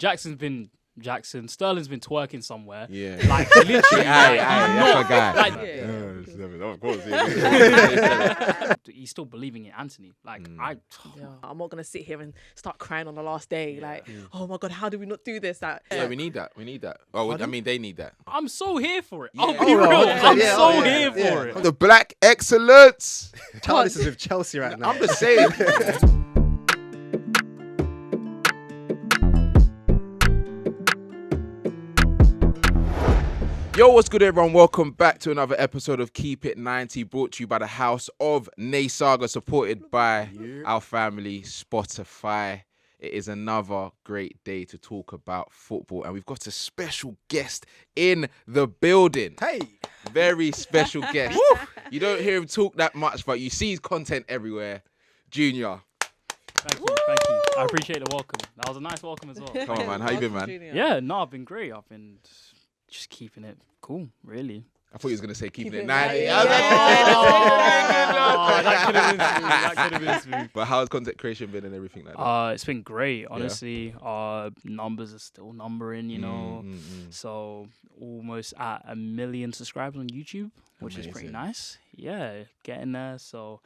Sterling's been twerking somewhere. Yeah. Like literally. That's a guy. Like, Of course. Yeah. he's still believing in Anthony. Like I'm not gonna sit here and start crying on the last day. Like, oh my God, how do we not do this? That Yeah, we need that. Oh, I mean, they need that. I'm so here for it. Yeah. I'll be real. I'm so here for yeah. it. The black excellence. Charles is with Chelsea right now. I'm just saying. Yo, what's good, everyone? Welcome back to another episode of Keep It 90, brought to you by the House of NNESAGA, supported by our family, Spotify. It is another great day to talk about football, and we've got a special guest in the building. Hey! Very special guest. You don't hear him talk that much, but you see his content everywhere. Junior. Thank you. I appreciate the welcome. That was a nice welcome as well. Come on, man. How you been, man? Yeah, no, I've been great. I've been just keeping it cool, really. I thought you was going to say keeping it 90. That could have been smooth. But how's content creation been and everything like that? It's been great, honestly. Numbers are still numbering, you know. So almost at 1 million subscribers on YouTube, which is pretty nice. Yeah, getting there. So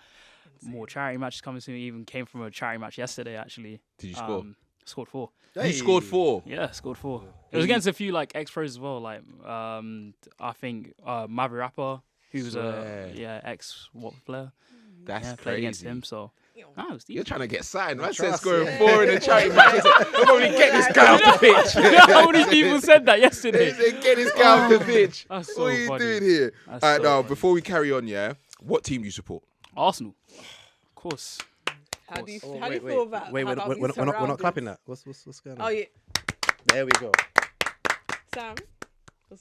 more charity matches coming soon. Even came from a charity match yesterday, actually. Did you score? Scored 4. You scored 4? Yeah, scored 4. It was against a few like ex-pros as well. Like I think Mavi Rapper, who was a ex-what player. That's played crazy. against him. So it was You're trying to get signed. Man said trust, scoring 4 in a charity match. They'll probably get this guy off the pitch. You know how many people said that yesterday? They said, get this guy off the pitch. That's so what are you funny. doing here? That's All right, so now, funny. before we carry on, what team do you support? Arsenal, of course. How do you feel about? Wait, how we're we not surrounded? clapping that. What's going on? Oh yeah, There we go. Sam.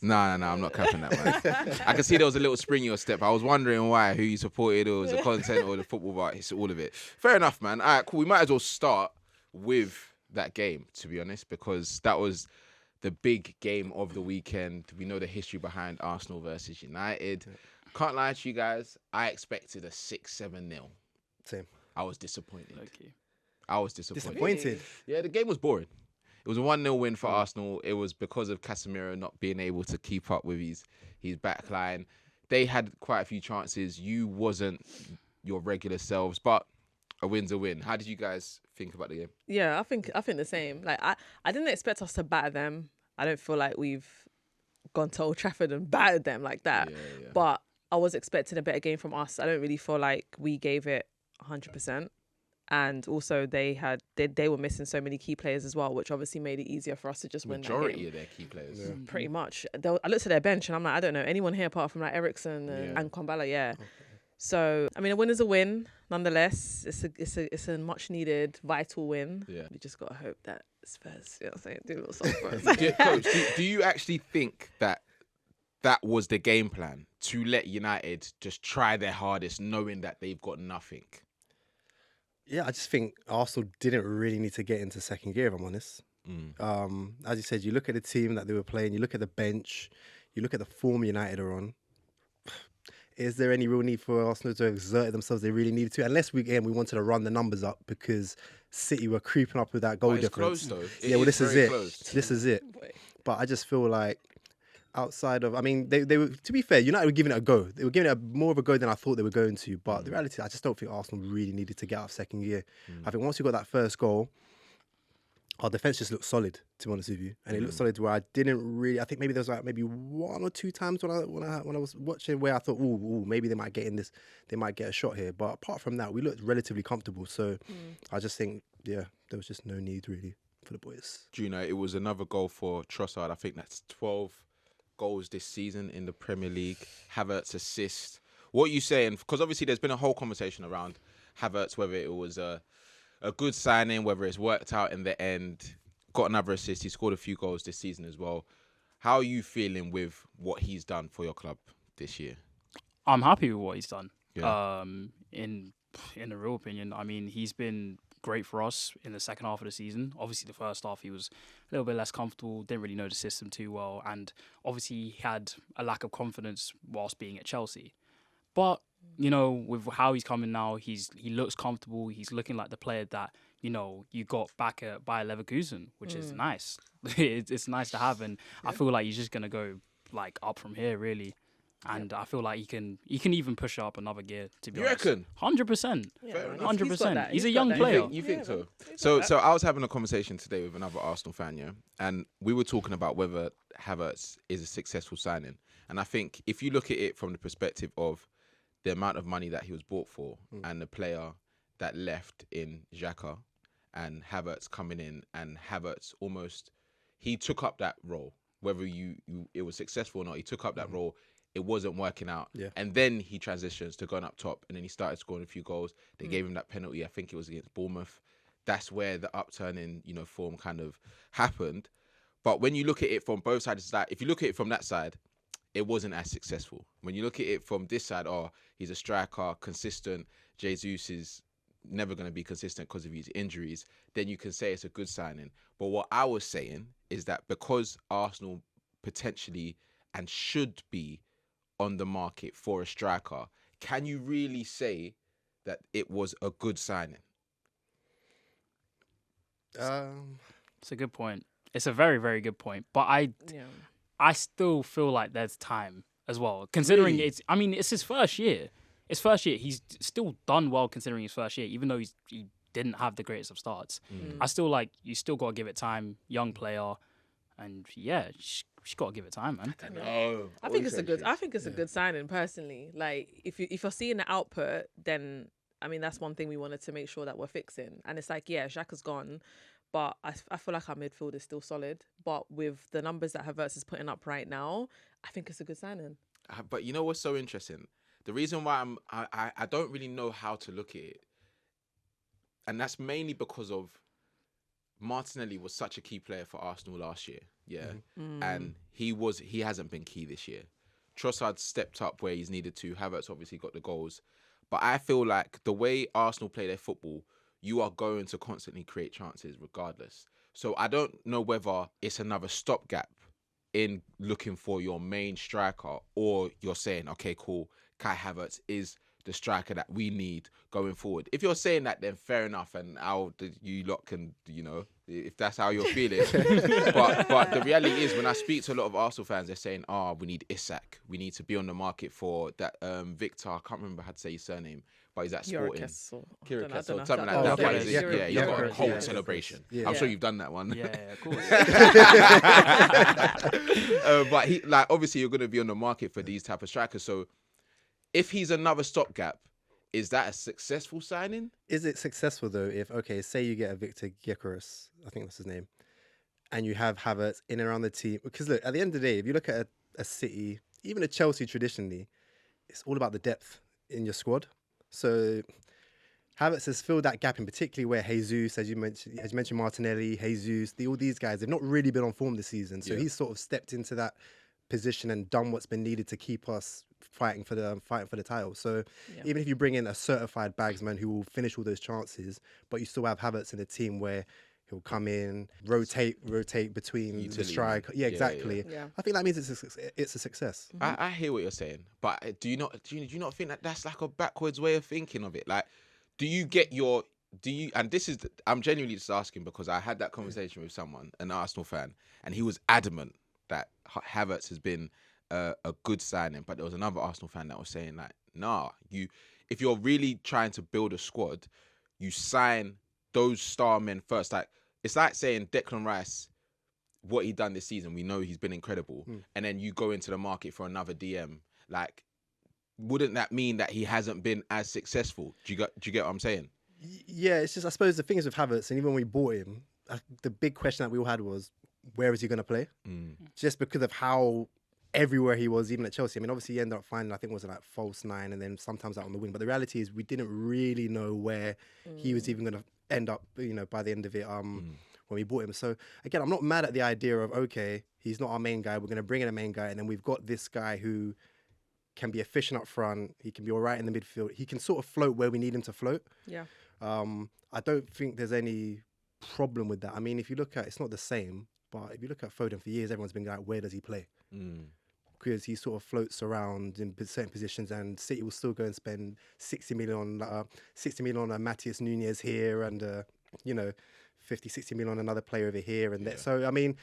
No, I'm not capping that, man. I can see there was a little spring in your step. I was wondering who you supported, or was the content or the football, but it's all of it. Fair enough, man. All right, cool. We might as well start with that game, to be honest, because that was the big game of the weekend. We know the history behind Arsenal versus United. Can't lie to you guys, I expected a 6-7-0. Same. I was disappointed. Okay. I was disappointed. Disappointed. Yeah, the game was boring. It was a 1-0 win for Arsenal. It was because of Casemiro not being able to keep up with his back line. They had quite a few chances. You wasn't your regular selves, but a win's a win. How did you guys think about the game? Yeah, I think the same. Like I didn't expect us to batter them. I don't feel like we've gone to Old Trafford and battered them like that. Yeah. But I was expecting a better game from us. I don't really feel like we gave it 100%. And also they were missing so many key players as well, which obviously made it easier for us to just win that game. Majority of their key players. Yeah. Pretty much. I looked at their bench and I'm like, I don't know anyone here apart from like Ericsson and Kwambala. Yeah. Okay. So I mean, a win is a win. Nonetheless, it's a much needed, vital win. Yeah. We just gotta hope that Spurs, you know what I'm saying, do a little something for us. Coach, do you actually think that was the game plan, to let United just try their hardest, knowing that they've got nothing? Yeah, I just think Arsenal didn't really need to get into second gear, if I'm honest. As you said, you look at the team that they were playing, you look at the bench, you look at the form United are on. Is there any real need for Arsenal to exert themselves? They really needed to, unless we wanted to run the numbers up because City were creeping up with that goal difference. Close, though. Yeah, well, this is it. Close. This is it. But I just feel like outside of, I mean, they were, to be fair, United were giving it a go. They were giving it more of a go than I thought they were going to. But the reality, I just don't think Arsenal really needed to get out of second gear. I think once we got that first goal, our defence just looked solid, to be honest with you. And it looked solid to where I didn't really, I think maybe there was like maybe 1 or 2 times when I was watching where I thought, ooh, maybe they might get in this, they might get a shot here. But apart from that, we looked relatively comfortable. So I just think, there was just no need really for the boys. Juno, it was another goal for Trossard. I think that's 12 goals this season in the Premier League. Havertz assist. What are you saying? Because obviously there's been a whole conversation around Havertz, whether it was a good signing, whether it's worked out in the end. Got another assist. He scored a few goals this season as well. How are you feeling with what he's done for your club this year? I'm happy with what he's done. Yeah. In a real opinion, I mean, he's been great for us in the second half of the season. Obviously, the first half he was a little bit less comfortable, didn't really know the system too well, and obviously he had a lack of confidence whilst being at Chelsea. But, you know, with how he's coming now, he looks comfortable. He's looking like the player that you got back at Bayer Leverkusen, which is nice. It's nice to have, and I feel like he's just gonna go like up from here, really. And I feel like he can even push up another gear. To be honest, You reckon? 100%. Yeah, 100%. He's a got young that. player. You think so? So I was having a conversation today with another Arsenal fan, yeah, and we were talking about whether Havertz is a successful signing. And I think if you look at it from the perspective of the amount of money that he was bought for and the player that left in Xhaka and Havertz coming in, and Havertz he took up that role, whether it was successful or not, he took up that role. It wasn't working out. Yeah. And then he transitions to going up top, and then he started scoring a few goals. They gave him that penalty. I think it was against Bournemouth. That's where the upturn in, form kind of happened. But when you look at it from both sides, if you look at it from that side, it wasn't as successful. When you look at it from this side, he's a striker, consistent. Jesus is never going to be consistent because of his injuries. Then you can say it's a good signing. But what I was saying is that because Arsenal potentially and should be on the market for a striker, can you really say that it was a good signing? It's a good point. It's a very, very good point. But I still feel like there's time as well, considering Really? it's his first year. He's still done well considering his first year, even though he didn't have the greatest of starts. I still you still got to give it time. Young player, and she's got to give it time, man. I don't know. I think it's a good signing personally. Like if you're seeing the output, then that's one thing we wanted to make sure that we're fixing. And it's like, Xhaka's gone, but I feel like our midfield is still solid. But with the numbers that Havertz is putting up right now, I think it's a good signing. But you know what's so interesting? The reason why I don't really know how to look at it, and that's mainly because of Martinelli was such a key player for Arsenal last year, and he hasn't been key this year. Trossard stepped up where he's needed to. Havertz obviously got the goals, but I feel like the way Arsenal play their football, you are going to constantly create chances regardless. So I don't know whether it's another stopgap in looking for your main striker, or you're saying, okay, cool, Kai Havertz is the striker that we need going forward. If you're saying that, then fair enough, and you lot can, if that's how you're feeling. but the reality is, when I speak to a lot of Arsenal fans, they're saying, we need Isak. We need to be on the market for that Victor. I can't remember how to say his surname, but he's at Sporting. Kyrgios, something like that. But he's got a whole celebration. I'm sure you've done that one. Yeah, of course. But obviously you're going to be on the market for these type of strikers. So if he's another stopgap, is that a successful signing? Is it successful though if, say you get a Victor Gyökeres, I think that's his name, and you have Havertz in and around the team? Because look, at the end of the day, if you look at a City, even a Chelsea traditionally, it's all about the depth in your squad. So Havertz has filled that gap, in particularly where Jesus, as you mentioned Martinelli, Jesus, all these guys, they've not really been on form this season. So he's sort of stepped into that position and done what's been needed to keep us fighting for the title. So even if you bring in a certified bagsman who will finish all those chances, but you still have Havertz in a team where he'll come in, rotate between the strike. Yeah, exactly. Yeah. I think that means it's a success. I hear what you're saying, but do you not think that that's like a backwards way of thinking of it? Like, and this is, I'm genuinely just asking because I had that conversation with someone, an Arsenal fan, and he was adamant that Havertz has been a good signing, but there was another Arsenal fan that was saying like, nah, if you're really trying to build a squad, you sign those star men first. Like, it's like saying Declan Rice, what he done this season, we know he's been incredible, and then you go into the market for another DM. Like, wouldn't that mean that he hasn't been as successful? Do you get what I'm saying? Yeah, it's just, I suppose the thing is with Havertz, and even when we bought him, the big question that we all had was, where is he going to play? Just because of how everywhere he was, even at Chelsea. I mean, obviously he ended up finding, I think it was like false nine and then sometimes out on the wing. But the reality is we didn't really know where he was even going to end up, by the end of it when we bought him. So again, I'm not mad at the idea of, okay, he's not our main guy. We're going to bring in a main guy. And then we've got this guy who can be efficient up front. He can be all right in the midfield. He can sort of float where we need him to float. Yeah. I don't think there's any problem with that. I mean, if you look at, it's not the same, but if you look at Foden for years, everyone's been like, where does he play? Because he sort of floats around in certain positions, and City will still go and spend 60 million on Matheus Nunes here and you know, 50, 60 million on another player over here and there. So, I mean,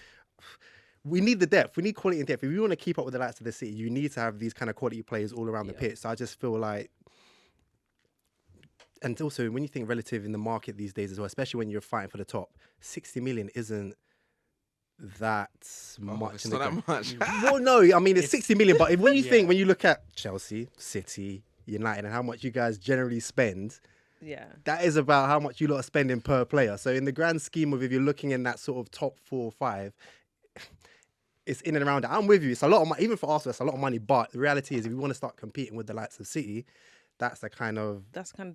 we need the depth. We need quality and depth. If you want to keep up with the likes of the City, you need to have these kind of quality players all around the pitch. So I just feel like, and also when you think relative in the market these days as well, especially when you're fighting for the top, 60 million isn't that much. It's not that much. Well, no, I mean, it's 60 million, but when you think, when you look at Chelsea, City, United, and how much you guys generally spend, that is about how much you lot are spending per player. So in the grand scheme of, if you're looking in that sort of top 4 or 5, it's in and around that. I'm with you. It's a lot of money, even for Arsenal, it's a lot of money. But the reality is, if you want to start competing with the likes of City, that's the kind of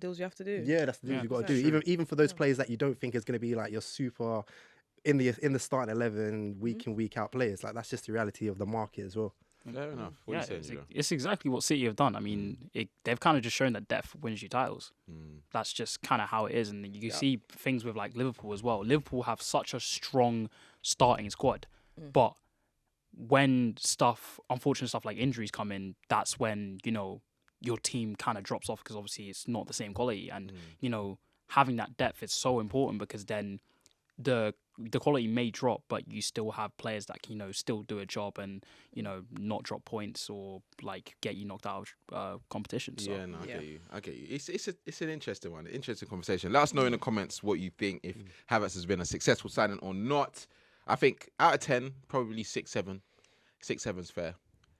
deals you have to do. Yeah, that's the deals you've got to do. Even for those players that you don't think is going to be like your super in the starting 11 week in, week out players. Like, that's just the reality of the market as well. Fair enough. What are you saying, it's exactly what City have done. I mean, they've kind of just shown that depth wins you titles. That's just kind of how it is. And you see things with like Liverpool as well. Liverpool have such a strong starting squad. But when unfortunate stuff like injuries come in, that's when, you know, your team kind of drops off, because obviously it's not the same quality. And, you know, having that depth is so important, because then the quality may drop, but you still have players that can, you know, still do a job and, you know, not drop points or like get you knocked out of competition. So. Yeah, no, I get you. It's an interesting one, interesting conversation. Let us know in the comments what you think, if Havertz has been a successful signing or not. I think out of 10, probably 6, 7. 6, 7's fair.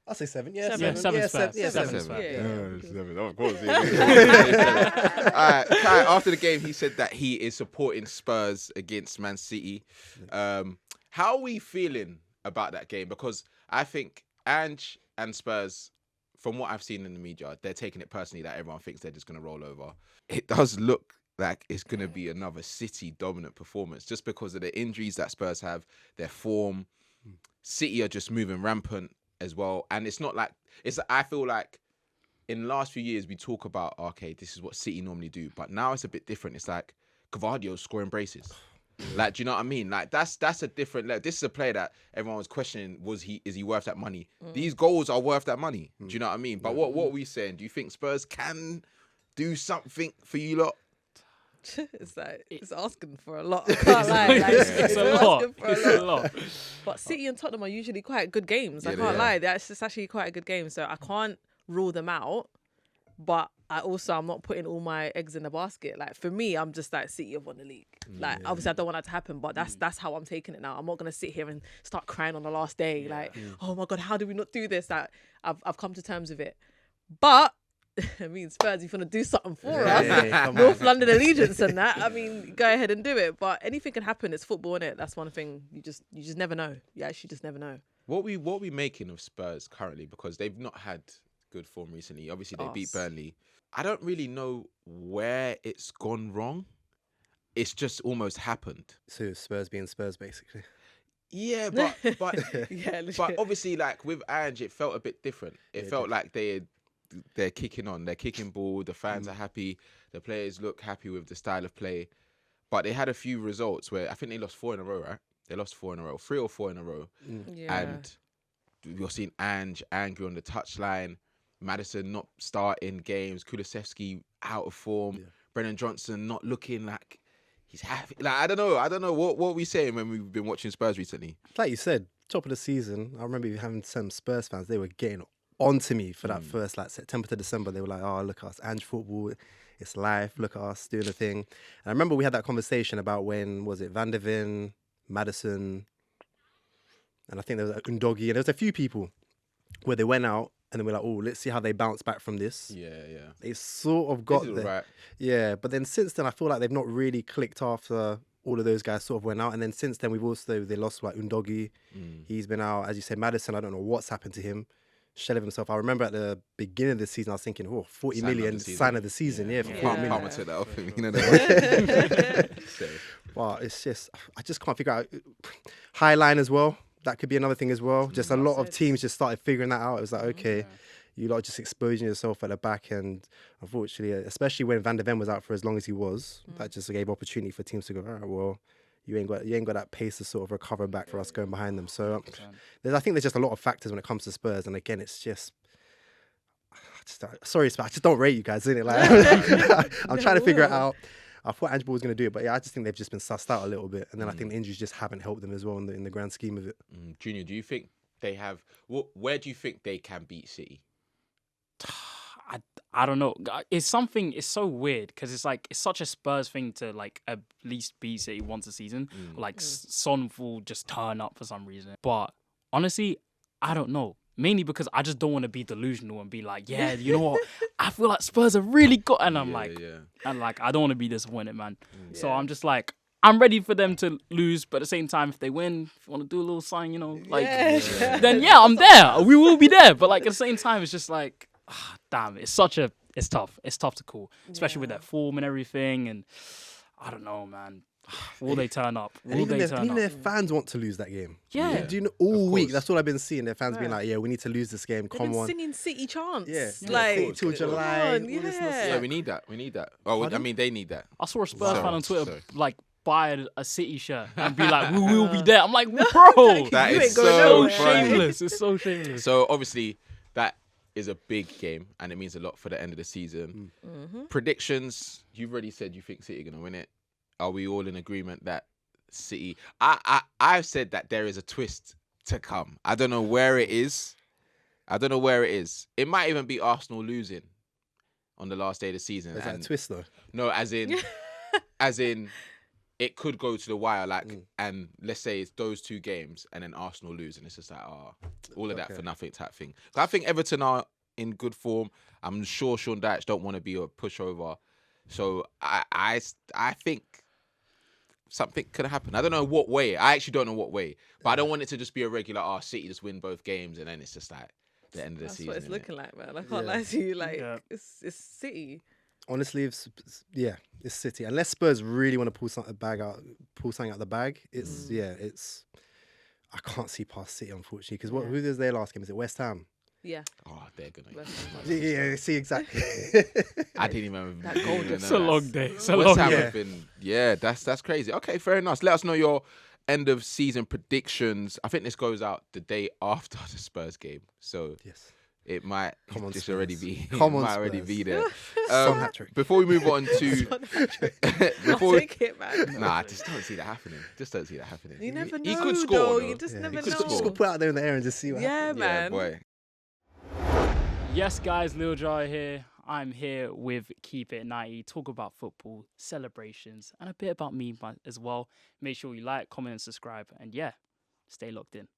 I'll say 7. Seven's fair. Seven's fair. 7. Of course. Kai, after the game, he said that he is supporting Spurs against Man City. How are we feeling about that game? Because I think Ange and Spurs, from what I've seen in the media, they're taking it personally that everyone thinks they're just going to roll over. It does look like it's going to be another City dominant performance, just because of the injuries that Spurs have, their form. City are just moving rampant as well. And it's not like, I feel like in the last few years we talk about, okay, this is what City normally do, but now it's a bit different. It's like Gvardio's scoring braces. Like, do you know what I mean? Like, that's a different level. This is a player that everyone was questioning, is he worth that money? These goals are worth that money. Do you know what I mean? But what are we saying? Do you think Spurs can do something for you lot? It's like, it's asking for a lot. I can't lie. Like, it's a lot. But City and Tottenham are usually quite good games. I can't lie. It's actually quite a good game. So I can't rule them out. But I'm not putting all my eggs in the basket. Like, for me, I'm just like, City have won the league. Like, obviously I don't want that to happen, but that's how I'm taking it now. I'm not gonna sit here and start crying on the last day. Like, oh my God, how did we not do this? Like, I've come to terms with it. But I mean, Spurs, if you want to do something for us, North London allegiance and that, I mean, go ahead and do it. But anything can happen. It's football, innit? That's one thing. You just never know. You actually just never know. What we making of Spurs currently? Because they've not had good form recently. Obviously, they beat Burnley. I don't really know where it's gone wrong. It's just almost happened. So Spurs being Spurs, basically. Yeah, but but obviously, like with Ange, it felt a bit different. It felt like they're kicking on. They're kicking ball. The fans are happy. The players look happy with the style of play. But they had a few results where I think they lost 4 in a row, right? They lost 4 in a row, 3 or 4 in a row. And you're seeing Ange angry on the touchline. Maddison not starting games. Kulusevski out of form. Brennan Johnson not looking like he's happy. Like, I don't know. What are we saying when we've been watching Spurs recently? Like you said, top of the season, I remember having some Spurs fans, they were getting onto me for that first, like, September to December. They were like, oh, look at us, Ange football, it's life, look at us doing the thing. And I remember we had that conversation about when, was it Van der Ven, Maddison, and I think there was like Undogi, and there was a few people where they went out and then we're like, oh, let's see how they bounce back from this. Yeah. They sort of got there. Right. Yeah, but then since then, I feel like they've not really clicked after all of those guys sort of went out. And then since then, they lost like Undogi. He's been out. As you said, Maddison, I don't know what's happened to him. Shell of himself. I remember at the beginning of the season, I was thinking, 40 million sign of the season. For 40 million. Palmer took that off him. You know But it's just, I just can't figure out. Highline as well. That could be another thing as well. Just a lot of teams just started figuring that out. It was like, okay, you lot just exposing yourself at the back. And unfortunately, especially when Van der Ven was out for as long as he was, that just gave opportunity for teams to go, all right, well, you ain't got that pace to sort of recover back for us going behind them. So I think there's just a lot of factors when it comes to Spurs. And again, it's just, sorry, I just don't rate you guys, innit? Like, I'm trying to figure it out. I thought Ange was going to do it, but yeah, I just think they've just been sussed out a little bit. And then I think the injuries just haven't helped them as well in the grand scheme of it. Junior, do you think they have... where do you think they can beat City? I don't know. It's so weird because it's like, it's such a Spurs thing to like at least beat City once a season. Like Son will just turn up for some reason. But honestly, I don't know. Mainly because I just don't want to be delusional and be like, yeah, you know what? I feel like Spurs are really good. And I'm I don't want to be disappointed, man. So I'm just like, I'm ready for them to lose, but at the same time, if they win, if you want to do a little sign, you know, like, then yeah, I'm there. We will be there. But like at the same time, it's just like, damn, it's tough. It's tough to call, especially with that form and everything. And I don't know, man. Will they turn up? Even their fans want to lose that game. Yeah. Do you know, all week, that's all I've been seeing. Their fans being like, yeah, we need to lose this game. Come on. Singing City chants. Yeah. Like, till July. Yeah, we need that. Oh, I mean, they need that. I saw a Spurs fan on Twitter, like, buy a City shirt and be like, we will be there. I'm like, bro, that is so shameless. It's so shameless. So obviously, that is a big game, and it means a lot for the end of the season. Predictions, you've already said you think City are going to win it. Are we all in agreement that City... I've said that there is a twist to come. I don't know where it is. It might even be Arsenal losing on the last day of the season. Is that a twist, though? No, as in, it could go to the wire, like, and let's say it's those two games, and then Arsenal lose, and it's just like, all of that for nothing type thing. I think Everton are in good form. I'm sure Sean Dyche don't want to be a pushover, so I think something could happen. I don't know what way. I actually don't know what way, but I don't want it to just be a regular. City just win both games, and then it's just like the end of the season. That's what it's looking like, man. I can't lie to you. Like, it's City. Honestly, it's City. Unless Spurs really want to pull something out the bag, I can't see past City, unfortunately. Because who is their last game? Is it West Ham? Yeah. Oh, they're gonna. Yeah, see exactly. I didn't even. That goal. It's a long day. It's a West long Ham day. That's crazy. Okay, fair enough. Let us know your end of season predictions. I think this goes out the day after the Spurs game, so it might already be. Already be there. Hat-trick. Before we move on to, I'll take it, man. Nah, I just don't see that happening. You never know. He could score. Though. No? You just never know. Just go put it out there in the air and just see what happens. Yeah, man. Yeah, boy. Yes, guys, LilJr here. I'm here with Keep It 90, talk about football, celebrations, and a bit about me as well. Make sure you like, comment, and subscribe. And yeah, stay locked in.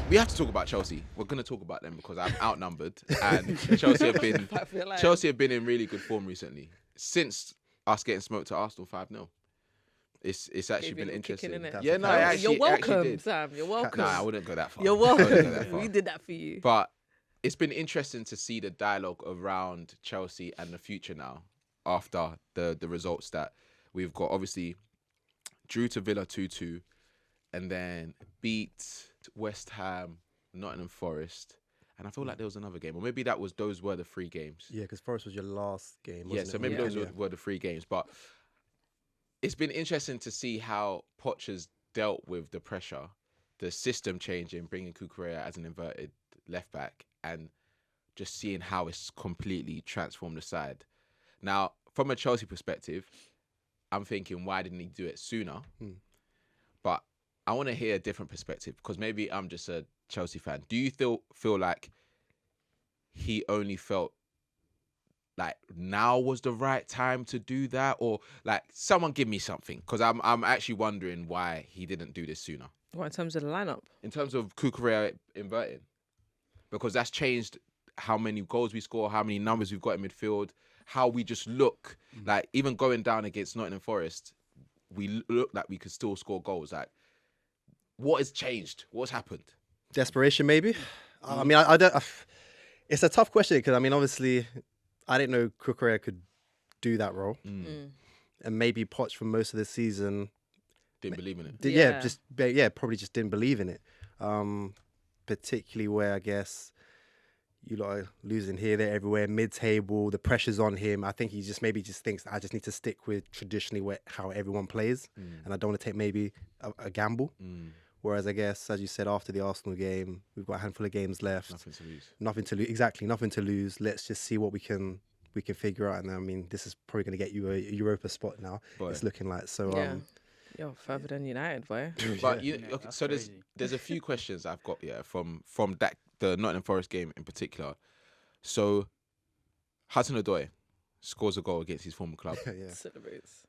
We have to talk about Chelsea. We're going to talk about them because I'm outnumbered. And Chelsea have been in really good form recently. Since us getting smoked to Arsenal 5-0. It's actually been interesting. You're welcome, Sam. You're welcome. Nah, I wouldn't go that far. You're welcome. We did that for you. But it's been interesting to see the dialogue around Chelsea and the future now after the results that we've got. Obviously, drew to Villa 2-2 and then beat West Ham, Nottingham Forest. And I feel like there was another game. Or maybe those were the 3 games. Yeah, because Forest was your last game, wasn't it? So maybe those were the 3 games. But it's been interesting to see how Poch has dealt with the pressure, the system changing, bringing Cucurella as an inverted left back, and just seeing how it's completely transformed the side. Now, from a Chelsea perspective, I'm thinking, why didn't he do it sooner? But I want to hear a different perspective because maybe I'm just a Chelsea fan. Do you feel like he only felt like now was the right time to do that, or like someone give me something because I'm actually wondering why he didn't do this sooner. What, in terms of the lineup? In terms of Cucurella inverting, because that's changed how many goals we score, how many numbers we've got in midfield, how we just look. Like even going down against Nottingham Forest, we look like we could still score goals. Like what has changed? What's happened? Desperation, maybe. I mean, I don't. It's a tough question because I mean, obviously, I didn't know Cucurella could do that role, and maybe Poch for most of the season didn't believe in it. Probably just didn't believe in it. Particularly where I guess you lot are losing here, there, everywhere, mid-table. The pressure's on him. I think he just maybe thinks I just need to stick with traditionally how everyone plays, and I don't want to take maybe a gamble. Whereas I guess, as you said, after the Arsenal game, we've got a handful of games left. Nothing to lose. Nothing to lose. Exactly, nothing to lose. Let's just see what we can we can figure out. And I mean, this is probably going to get you a Europa spot now. Boy. It's looking like so. You're further than United, boy. But so there's a few questions I've got from the Nottingham Forest game in particular. So Hudson-Odoi scores a goal against his former club. Celebrates.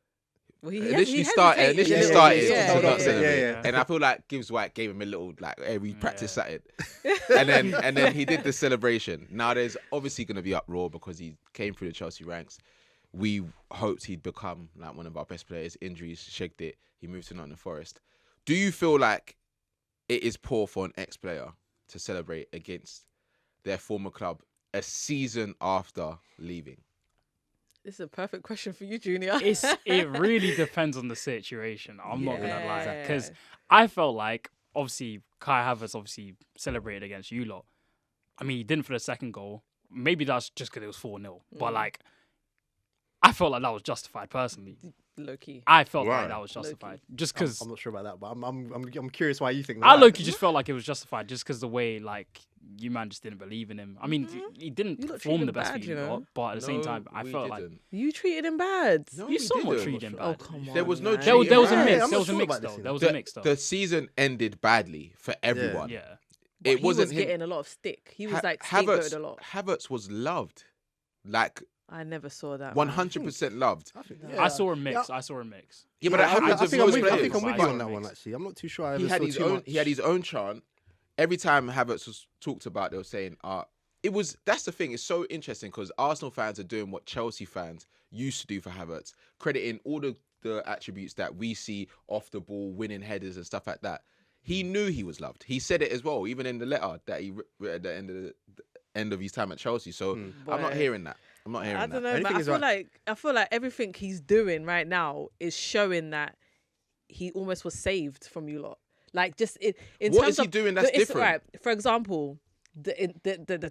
Well, initially started to not celebrate, and I feel like Gibbs White gave him a little hey, we practiced that, and then he did the celebration. Now there's obviously going to be uproar because he came through the Chelsea ranks. We hoped he'd become like one of our best players. Injuries shagged it. He moved to Nottingham Forest. Do you feel like it is poor for an ex-player to celebrate against their former club a season after leaving? This is a perfect question for you, Junior. It really depends on the situation. I'm not gonna lie, because I felt like obviously Kai Havertz obviously celebrated against you lot. I mean, he didn't for the second goal. Maybe that's just because it was 4-0. But like, I felt like that was justified personally. Low key. I felt like that was justified just because. I'm not sure about that, but I'm curious why you think that. I low-key just felt like it was justified just because the way like you man just didn't believe in him. I mean, he didn't perform the best for you lot, but at the same time, I felt like you treated him bad. No, you somewhat treated him bad. Oh come on. There was no. There was a bad. mix. I'm There not was a sure mix about though. this, There was a mix though. The season ended badly for everyone. Yeah. But It wasn't he was him. getting a lot of stick. He was like scapegoated a lot. Havertz was loved, like I never saw that. 100% loved. I saw a mix. Yeah, but it happens with I most think players. I'm with you on that one. Actually, I'm not too sure. He had his own chant. Every time Havertz was talked about, they were saying, that's the thing. It's so interesting because Arsenal fans are doing what Chelsea fans used to do for Havertz, crediting all the attributes that we see off the ball, winning headers and stuff like that. He knew he was loved. He said it as well, even in the letter that he wrote at the end of his time at Chelsea. So I'm not hearing that. I don't know, but I feel like everything he's doing right now is showing that he almost was saved from you lot. Like just in terms of what is he doing that's different? Right. For example, the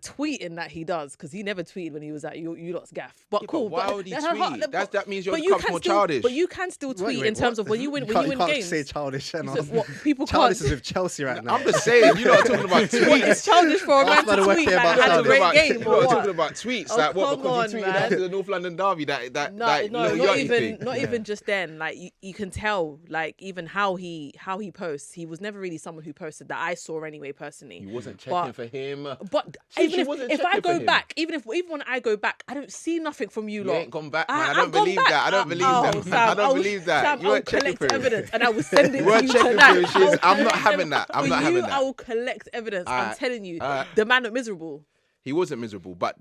tweeting that he does, because he never tweeted when he was at you lot's gaff. But cool. But why would he tweet? That means you're more still, childish. But you can still tweet in terms of when you win you games. can't say childish. What people childish can't. is with Chelsea right now. I'm just saying, you're not talking about tweets. It's childish for a man to tweet like had a great game. You're not talking about tweets. Like what? Because he tweeted after the North London derby not even just then. Like you can tell, like even how he posts. He was never really someone who posted that I saw anyway personally. He wasn't checking for him. But even if I go back, even when I go back, I don't see nothing from you lot. You ain't gone back, man. I don't believe that. I don't believe that. Sam, You weren't checking for him. evidence and I will send it You weren't to you checking tonight. for him. I'm not having that. I'm not having that. I will collect evidence. I'm telling you, the man looked miserable. He wasn't miserable, but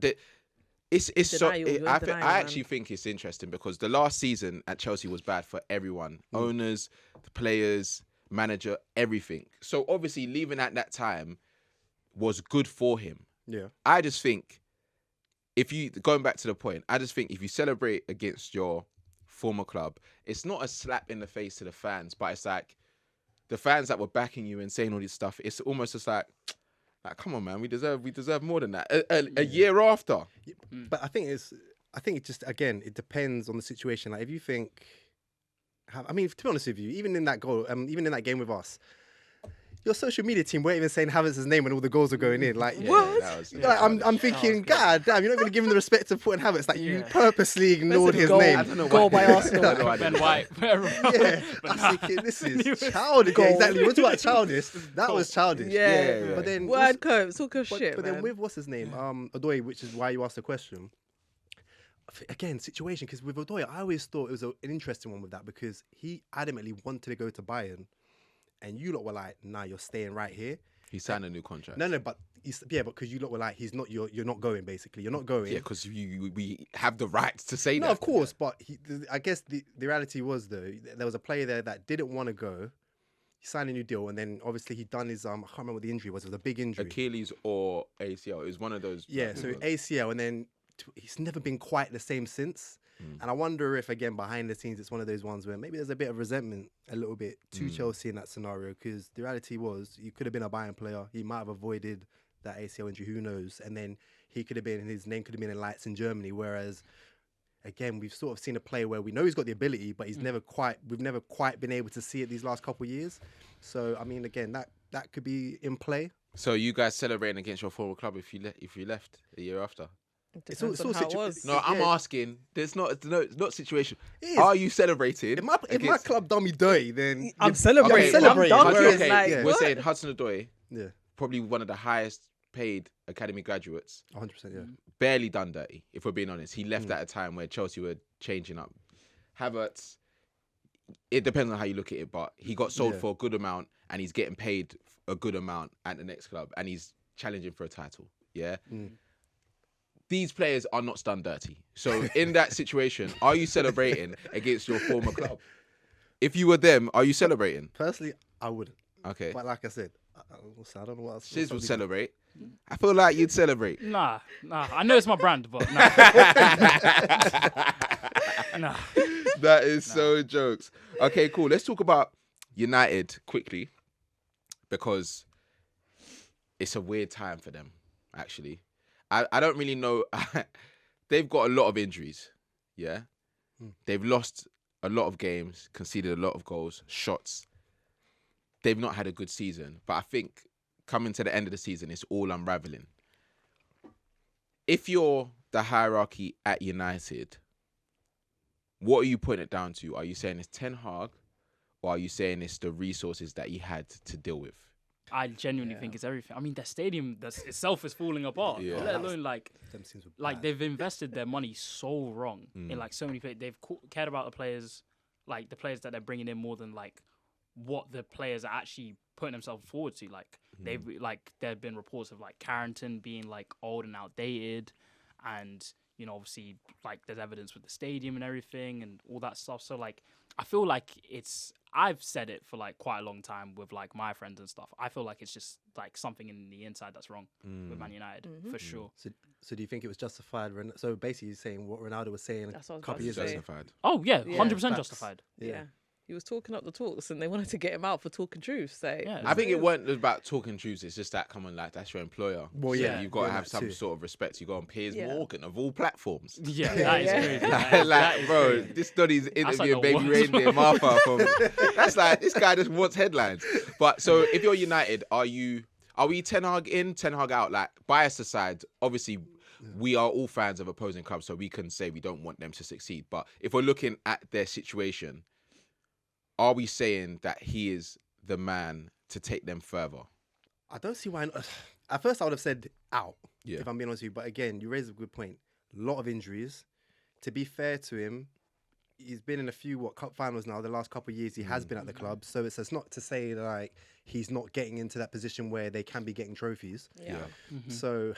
it's so. Denial, I actually think it's interesting because the last season at Chelsea was bad for everyone: owners, the players, manager, everything. So obviously, leaving at that time was good for him. Yeah, I just think going back to the point, I just think if you celebrate against your former club, it's not a slap in the face to the fans, but it's like the fans that were backing you and saying all this stuff. It's almost just like come on, man, we deserve more than that. A year after, but I think it just again it depends on the situation. Like if you think, I mean, to be honest with you, even in that goal, even in that game with us. Your social media team weren't even saying Havertz's name when all the goals were going in. Like, what? I'm thinking, God damn, you're not going to give him the respect of putting Havertz. Like, you purposely ignored his name. I don't know goal by Arsenal. Ben White. Yeah, I'm thinking, this is childish. Yeah, exactly. We're talking about childish. That was childish. Yeah. But then, word code, it's all good shit. But then with what's his name, Odoi, which is why you asked the question. Again, situation, because with Odoi, I always thought it was an interesting one with that because he adamantly wanted to go to Bayern. And you lot were like, nah, you're staying right here. He signed a new contract. No, but because you lot were like, you're not going, basically. You're not going. Yeah, because we have the right to say that. No, of course, but I guess the reality was, though, there was a player there that didn't want to go. He signed a new deal, and then obviously he done his, I can't remember what the injury was. It was a big injury. Achilles or ACL. It was one of those. Yeah, so ACL, and then he's never been quite the same since. And I wonder if, again, behind the scenes, it's one of those ones where maybe there's a bit of resentment a little bit to Chelsea in that scenario because the reality was he could have been a Bayern player. He might have avoided that ACL injury, who knows? And then his name could have been in lights in Germany. Whereas, again, we've sort of seen a player where we know he's got the ability, but we've never quite been able to see it these last couple of years. So, I mean, again, that could be in play. So you guys celebrating against your former club if you left a year after? It's all how it was. No, I'm asking. It's not situation. It is. Are you celebrating? If my club done me dirty, then I'm celebrating. Okay, I'm done Hudson, with it. okay, Like, we're what? saying Hudson-Odoi, yeah, probably one of the highest paid academy graduates, 100%. Yeah, barely done dirty, if we're being honest. He left at a time where Chelsea were changing up. Havertz, it depends on how you look at it, but he got sold for a good amount and he's getting paid a good amount at the next club and he's challenging for a title. Yeah. These players are not done dirty. So in that situation, are you celebrating against your former club? If you were them, are you celebrating? personally, I wouldn't. Okay. But like I said, I don't know what else. Shiz would celebrate. I feel like you'd celebrate. Nah. I know it's my brand, but nah. Nah. That is so jokes. Okay, cool. Let's talk about United quickly because it's a weird time for them, actually. I don't really know. They've got a lot of injuries, yeah? They've lost a lot of games, conceded a lot of goals, shots. They've not had a good season. But I think coming to the end of the season, it's all unraveling. If you're the hierarchy at United, what are you putting it down to? Are you saying it's Ten Hag or are you saying it's the resources that he had to deal with? I genuinely think it's everything. I mean, their stadium itself is falling apart. Yeah. Let alone like bad. they've invested their money so wrong in like so many players. They've cared about the players, like the players that they're bringing in more than like what the players are actually putting themselves forward to. Like they've like there have been reports of like Carrington being like old and outdated, and you know obviously like there's evidence with the stadium and everything and all that stuff. So like I feel like I've said it for like quite a long time with like my friends and stuff. I feel like it's just like something in the inside that's wrong with Man United for sure. So do you think it was justified? So basically, you're saying what Ronaldo was saying That's what I was a couple about years to ago. say. Justified. Oh yeah, Yeah. 100% Facts. justified. Yeah. He was talking up the talks and they wanted to get him out for talking truth. So Yeah. I think it weren't about talking truths. It's just that common, like, that's your employer. Well, So yeah. you've got to Yeah, have that some too. sort of respect. You go on Piers Yeah. Morgan of all platforms. Yeah, that is Yeah. crazy. That Like, is bro, crazy. this study's like interviewing the Baby worst Reindeer Martha from. That's like, this guy just wants headlines. But so if you're United, are we Ten Hag in, Ten Hag out? Like, bias aside, obviously, we are all fans of opposing clubs, so we can say we don't want them to succeed. But if we're looking at their situation, are we saying that he is the man to take them further? I don't see why not. At first, I would have said out, Yeah. if I'm being honest with you. But again, you raise a good point. A lot of injuries. To be fair to him, he's been in a few cup finals now. The last couple of years, he has been at the club. So it's not to say that, like, he's not getting into that position where they can be getting trophies. yeah. So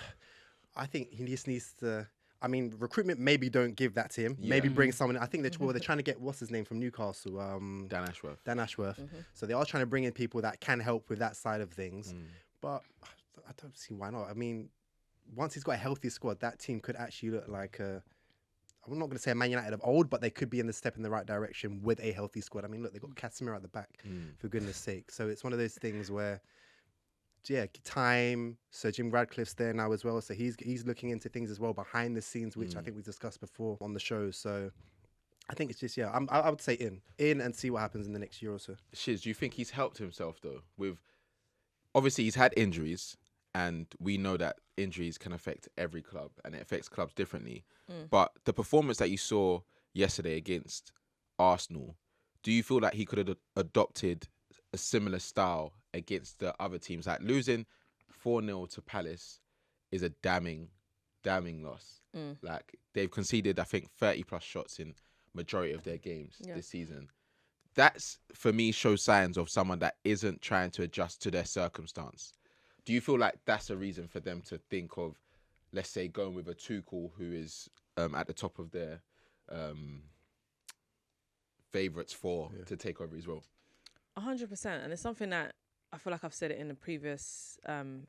I think he just needs to. I mean, recruitment maybe don't give that to him. Maybe bring someone. I think they're trying to get what's his name from Newcastle. Dan Ashworth. Dan Ashworth. So they are trying to bring in people that can help with that side of things. But I don't see why not. I mean, once he's got a healthy squad, that team could actually look like I'm not going to say a Man United of old, but they could be in the step in the right direction with a healthy squad. I mean, look, they've got Casemiro at the back, for goodness sake. So it's one of those things where, yeah, time. So Jim Radcliffe's there now as well. So he's looking into things as well behind the scenes, which I think we discussed before on the show. So I think it's just, yeah, I would say in and see what happens in the next year or so. Shiz, do you think he's helped himself, though? Obviously, he's had injuries, and we know that injuries can affect every club, and it affects clubs differently. But the performance that you saw yesterday against Arsenal, do you feel like he could have adopted a similar style against the other teams? Like, losing 4-0 to Palace is a damning loss. Like, they've conceded, I think, 30-plus shots in majority of their games this season. That's, for me, shows signs of someone that isn't trying to adjust to their circumstance. Do you feel like that's a reason for them to think of, let's say, going with a Tuchel who is at the top of their favourites to take over his role? 100%. And it's something that I feel like I've said it in the previous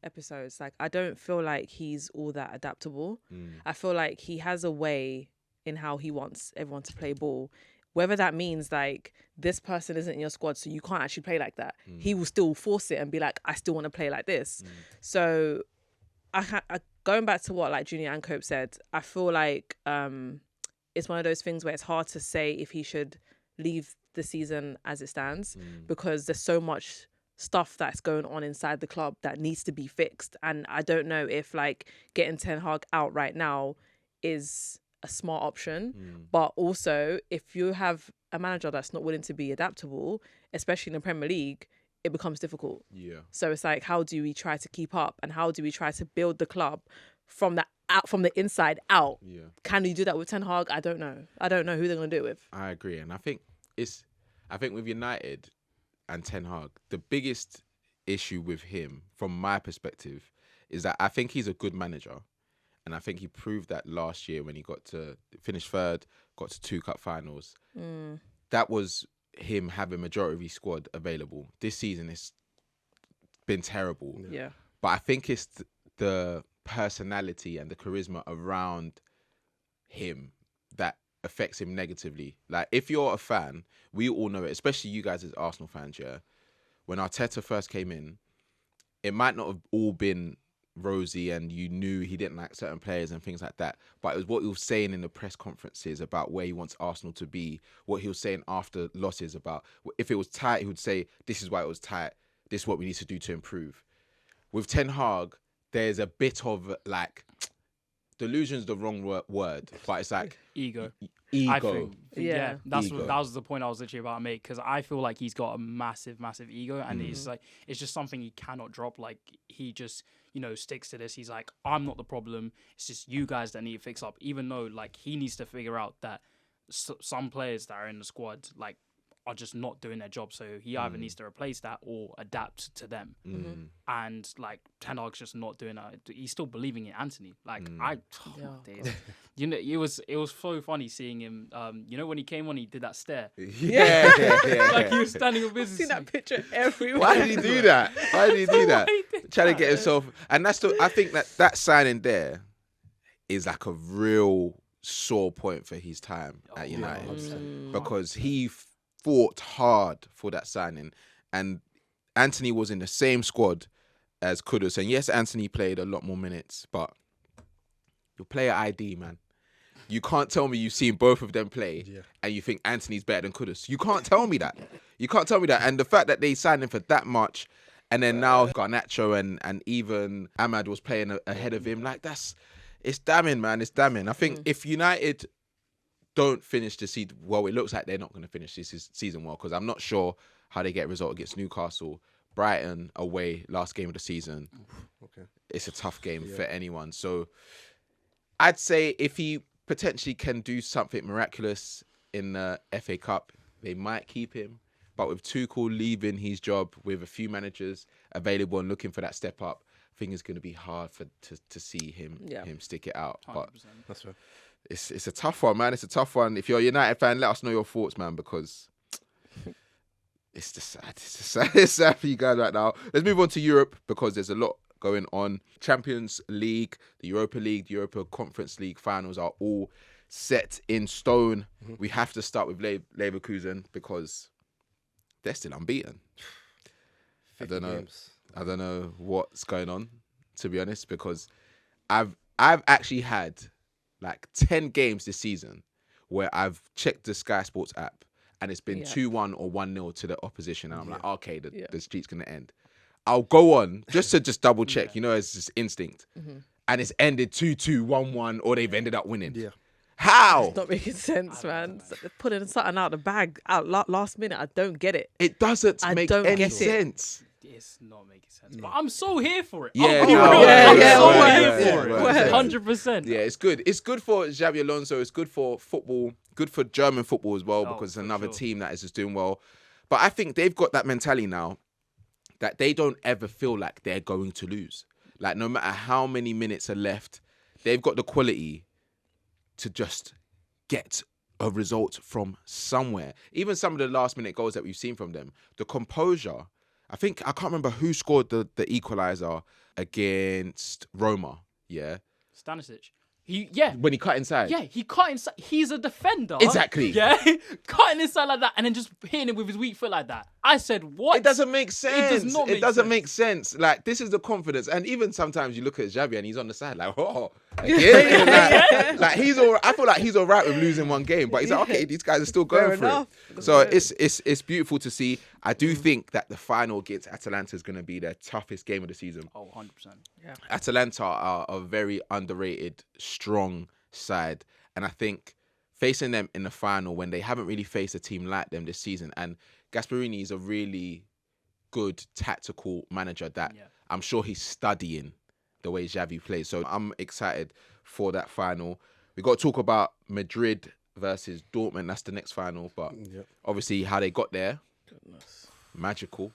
episodes. Like, I don't feel like he's all that adaptable. I feel like he has a way in how he wants everyone to play ball. Whether that means like this person isn't in your squad, so you can't actually play like that. He will still force it and be like, I still want to play like this. So I going back to what like Junior and Cope said, I feel like it's one of those things where it's hard to say if he should leave the season as it stands because there's so much stuff that's going on inside the club that needs to be fixed. And I don't know if like getting Ten Hag out right now is a smart option. But also, if you have a manager that's not willing to be adaptable, especially in the Premier League, it becomes difficult. Yeah. So it's like, how do we try to keep up, and how do we try to build the club from the inside out? Yeah. Can you do that with Ten Hag? I don't know who they're going to do it with. I agree, and I think with United and Ten Hag, the biggest issue with him, from my perspective, is that I think he's a good manager, and I think he proved that last year when he got to finish third, got to 2 cup finals. That was him having majority of his squad available. This season it's been terrible. Yeah. But I think it's the personality and the charisma around him that affects him negatively. Like, if you're a fan, we all know it, especially you guys as Arsenal fans, yeah. When Arteta first came in, it might not have all been rosy and you knew he didn't like certain players and things like that, but it was what he was saying in the press conferences about where he wants Arsenal to be, what he was saying after losses about if it was tight, he would say, this is why it was tight, this is what we need to do to improve. With Ten Hag, there's a bit of like, delusion's the wrong word, but it's like ego. Ego. I think, Yeah. that Ego. was the point I was literally about to make, because I feel like he's got a massive ego, and it's like, it's just something he cannot drop. Like, he just, sticks to this. He's like, I'm not the problem. It's just you guys that need to fix up. Even though, like, he needs to figure out that some players that are in the squad, like, are just not doing their job. So he either needs to replace that or adapt to them. And like, Ten Hag's just not doing that. He's still believing in Anthony. Like, days. It was so funny seeing him. When he came on, he did that stare. Yeah. Like, he was standing with business. I've seen that picture everywhere. Why did he do that? Trying to get himself, and I think that signing there is like a real sore point for his time at United, because he fought hard for that signing, and Anthony was in the same squad as Kudus, and yes, Anthony played a lot more minutes, but your player ID, man. You can't tell me you've seen both of them play and you think Anthony's better than Kudus. You can't tell me that. And the fact that they signed him for that much, and then now Garnacho and even Ahmad was playing ahead of him, like, it's damning, man. It's damning. I think if United don't finish the season well, it looks like they're not going to finish this season well, because I'm not sure how they get a result against Newcastle. Brighton away, last game of the season. Okay. It's a tough game for anyone. So I'd say if he potentially can do something miraculous in the FA Cup, they might keep him. But with Tuchel leaving his job, with a few managers available and looking for that step up, I think it's going to be hard to see him stick it out. 100%. But That's right. it's a tough one, man. It's a tough one. If you're a United fan, let us know your thoughts, man, because it's just sad. It's sad for you guys right now. Let's move on to Europe, because there's a lot going on. Champions League, the Europa League, the Europa Conference League finals are all set in stone. We have to start with Leverkusen, because they're still unbeaten. I don't know what's going on, to be honest, because I've actually had like 10 games this season where I've checked the Sky Sports app and it's been 2-1 or 1-0 to the opposition. And I'm like, okay, the streak's going to end. I'll go on just to double check, it's just instinct. And it's ended 2-2, 1-1, or they've ended up winning. Yeah. How? It's not making sense, man. They're putting something out the bag last minute. I don't get it. It doesn't make any sense. It's not making sense. But I'm so here for it. Yeah, I'm so here for it. 100%. Yeah, it's good. It's good for Xabi Alonso. It's good for football. Good for German football as well, because it's another team that is just doing well. But I think they've got that mentality now that they don't ever feel like they're going to lose. Like, no matter how many minutes are left, they've got the quality to just get a result from somewhere. Even some of the last minute goals that we've seen from them, the composure. I can't remember who scored the equaliser against Roma. Yeah. Stanisic. When he cut inside. Yeah, he cut inside. He's a defender. Exactly. Yeah. Cutting inside like that and then just hitting it with his weak foot like that. I said, what? It doesn't make sense. It does not make sense. Like, this is the confidence. And even sometimes you look at Xavi and he's on the side like, like he's all. I feel like he's all right with losing one game, but he's like, okay, these guys are still going for it. So it's beautiful to see. I do think that the final against Atalanta is going to be their toughest game of the season. Oh, 100%. Yeah. Atalanta are a very underrated, strong side. And I think facing them in the final when they haven't really faced a team like them this season, and Gasperini is a really good tactical manager that I'm sure he's studying the way Xavi plays. So I'm excited for that final. We got to talk about Madrid versus Dortmund. That's the next final. But obviously how they got there, magical.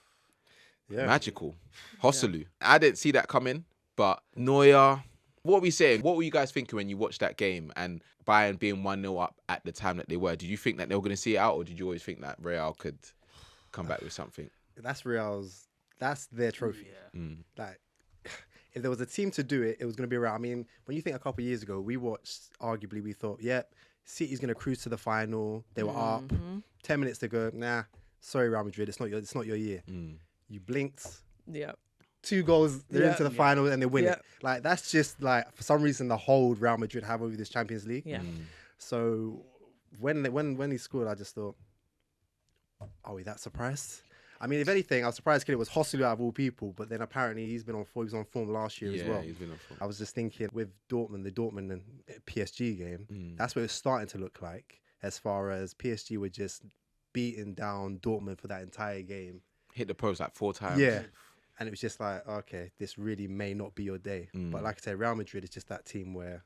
Yeah. Magical. Hosselu. I didn't see that coming, but Neuer, what are we saying? What were you guys thinking when you watched that game and Bayern being 1-0 up at the time that they were? Did you think that they were going to see it out, or did you always think that Real could come back with something? That's their trophy. Like, if there was a team to do it, it was going to be Real. I mean, when you think a couple of years ago, we thought, City's going to cruise to the final. They were up. 10 minutes to go. Nah, sorry, Real Madrid. It's not your year. You blinked. Yeah. 2 goals, they're into the final and they win it. Like, that's just like, for some reason, the hold Real Madrid have over this Champions League. Yeah. So when he scored, I just thought, are we that surprised? I mean, if anything, I was surprised it was Hosselu out of all people, but then apparently he was on form last year as well. He's been on form. I was just thinking with Dortmund, the Dortmund and PSG game, that's what it was starting to look like, as far as PSG were just beating down Dortmund for that entire game. Hit the post like 4 times. Yeah. And it was just like, okay, this really may not be your day. But like I said, Real Madrid is just that team where,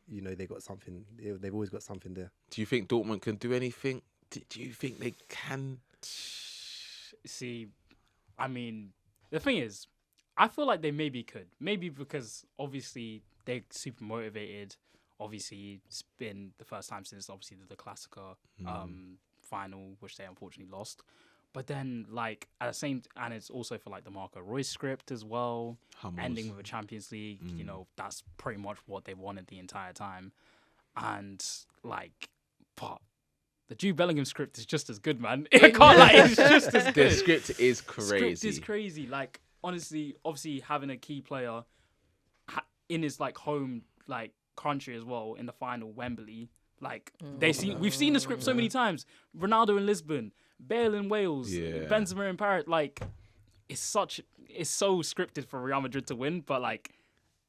you know, they got something. They've always got something there. Do you think Dortmund can do anything? Do you think they can? See, I mean, the thing is, I feel like they maybe could. Maybe because obviously they're super motivated. Obviously, it's been the first time since obviously the Clasica final, which they unfortunately lost. But then, like, at the same, and it's also for like the Marco Reus script as well, ending with a Champions League. You know, that's pretty much what they wanted the entire time, and like, but the Jude Bellingham script is just as good, man. I can't lie, it's just as good. The script is crazy. Script is crazy. Like, honestly, obviously having a key player in his like home like country as well in the final, Wembley. Like we've seen the script so many times. Ronaldo in Lisbon, Bale in Wales, Benzema in Paris. Like, it's so scripted for Real Madrid to win, but like,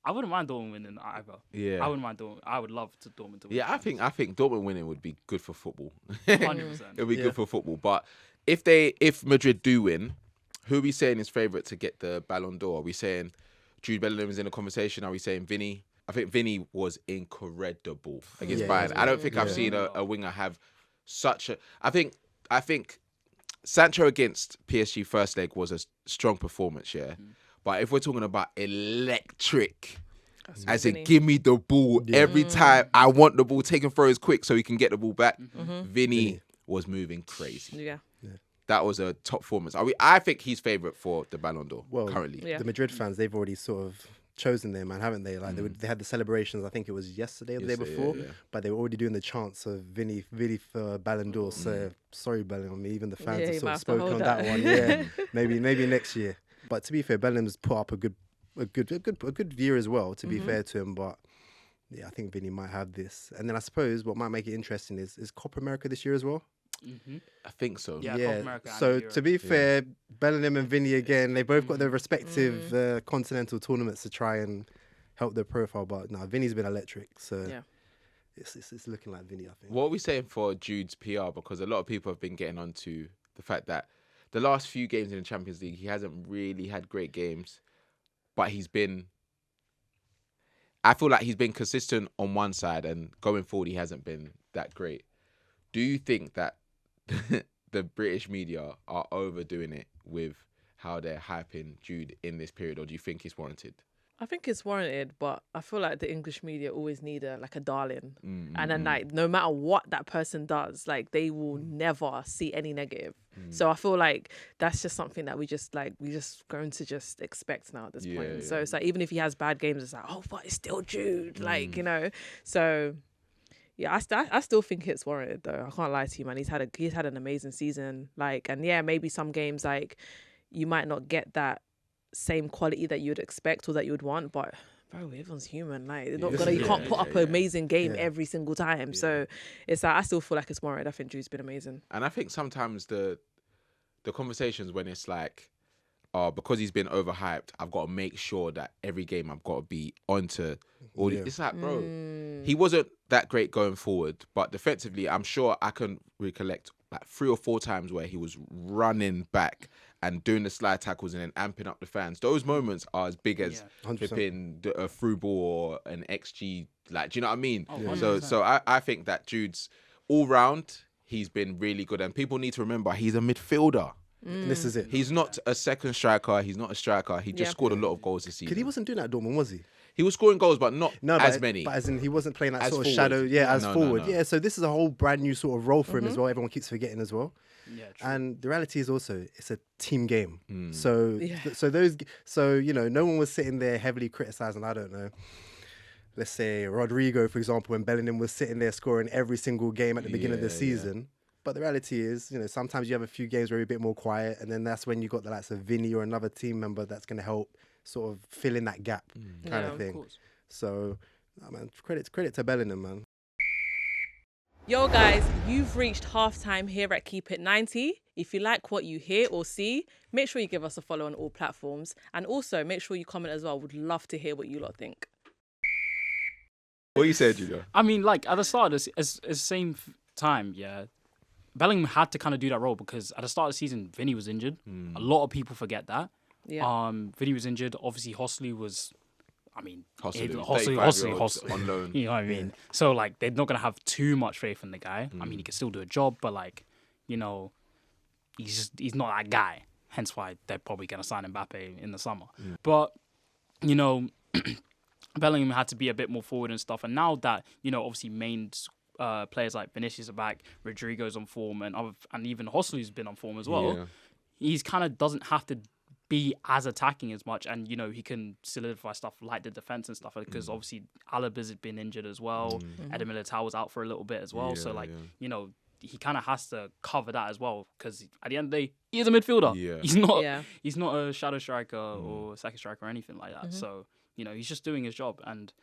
I wouldn't mind Dortmund winning either. Yeah, I wouldn't mind Dortmund. I would love Dortmund to win. Yeah, I think Dortmund winning would be good for football. 100%. It would be good for football. But if Madrid do win, who are we saying is favourite to get the Ballon d'Or? Are we saying Jude Bellingham is in the conversation? Are we saying Vinny? I think Vinny was incredible against Bayern. I don't think I've seen a winger have such a. I think Sancho against PSG first leg was a strong performance, But if we're talking about electric, as in give me the ball every time, I want the ball taken throws quick so he can get the ball back. Vinny was moving crazy. Yeah. That was a top performance. I think he's favourite for the Ballon d'Or currently. The Madrid fans, they've already sort of chosen their man, haven't they? Like they had the celebrations, I think it was yesterday or the day before, but they were already doing the chants of Vinny for Ballon d'Or. So sorry, Bellingham, even the fans have sort of spoken on that one. Yeah, maybe next year. But to be fair, Bellingham's put up a good year as well. To be fair to him, but yeah, I think Vinny might have this. And then I suppose what might make it interesting is Copa America this year as well. I think so. Yeah. Copa America so to be fair, Bellingham and Vinny again, they both got their respective continental tournaments to try and help their profile. But no, Vinny's been electric. So it's looking like Vinny, I think. What are we saying for Jude's PR? Because a lot of people have been getting onto the fact that the last few games in the Champions League, he hasn't really had great games, but I feel like he's been consistent on one side, and going forward, he hasn't been that great. Do you think that the British media are overdoing it with how they're hyping Jude in this period, or do you think it's warranted? I think it's warranted, but I feel like the English media always need a darling. And then like no matter what that person does, like they will never see any negative. So I feel like that's just something that we just going to just expect now at this point. So it's like even if he has bad games, it's like, oh, but it's still Jude. Like, you know. So yeah, I still think it's warranted though. I can't lie to you, man. He's had an amazing season. Like, and yeah, maybe some games like you might not get that same quality that you'd expect or that you would want, but bro, everyone's human. Like, you can't put up an amazing game every single time. So it's like I still feel like it's warranted. I think Jude's been amazing. And I think sometimes the conversations when it's like, because he's been overhyped, I've got to make sure that every game I've got to be onto all this. It's like, bro, he wasn't that great going forward, but defensively, I'm sure I can recollect like 3 or 4 times where he was running back and doing the slide tackles and then amping up the fans. Those moments are as big as flipping a through ball or an XG. Like, do you know what I mean? So I think that Jude's all round, he's been really good, and people need to remember he's a midfielder. This is it. He's not a second striker. He's not a striker. He just scored a lot of goals this season. Because he wasn't doing that at Dortmund, was he? He was scoring goals, but not as many. But as in, he wasn't playing that As sort of forward. shadow. Yeah, as forward. No. Yeah, so this is a whole brand new sort of role for him as well. Everyone keeps forgetting as well. Yeah, true. And the reality is also it's a team game. Mm. So you know, no one was sitting there heavily criticizing. I don't know. Let's say Rodrigo, for example, when Bellingham was sitting there scoring every single game at the beginning of the season. But the reality is, you know, sometimes you have a few games where you're a bit more quiet, and then that's when you got the likes of Vinny or another team member that's going to help sort of fill in that gap kind of thing. So, man, credit to Bellingham, man. Yo, guys, you've reached halftime here at Keep It 90. If you like what you hear or see, make sure you give us a follow on all platforms. And also, make sure you comment as well. Would love to hear what you lot think. What you said, Julia? I mean, like, at the start of the same time, Bellingham had to kind of do that role because at the start of the season, Vinny was injured. A lot of people forget that. Yeah. Vinny was injured. Obviously, Hostley was... I mean, Hostley on loan. You know what I mean? So, like, they're not going to have too much faith in the guy. I mean, he can still do a job, but, like, you know, he's not that guy. Hence why they're probably going to sign Mbappe in the summer. But, you know, Bellingham had to be a bit more forward and stuff. And now that, you know, obviously main players like Vinicius are back, Rodrigo's on form, and even Hostley's been on form as well, he's kind of doesn't have to be as attacking as much, and you know he can solidify stuff like the defense and stuff because obviously Alaba's been injured as well. Eder Militao was out for a little bit as well, so like you know he kind of has to cover that as well because at the end of the day he is a midfielder. He's not a shadow striker or second striker or anything like that. So you know he's just doing his job, and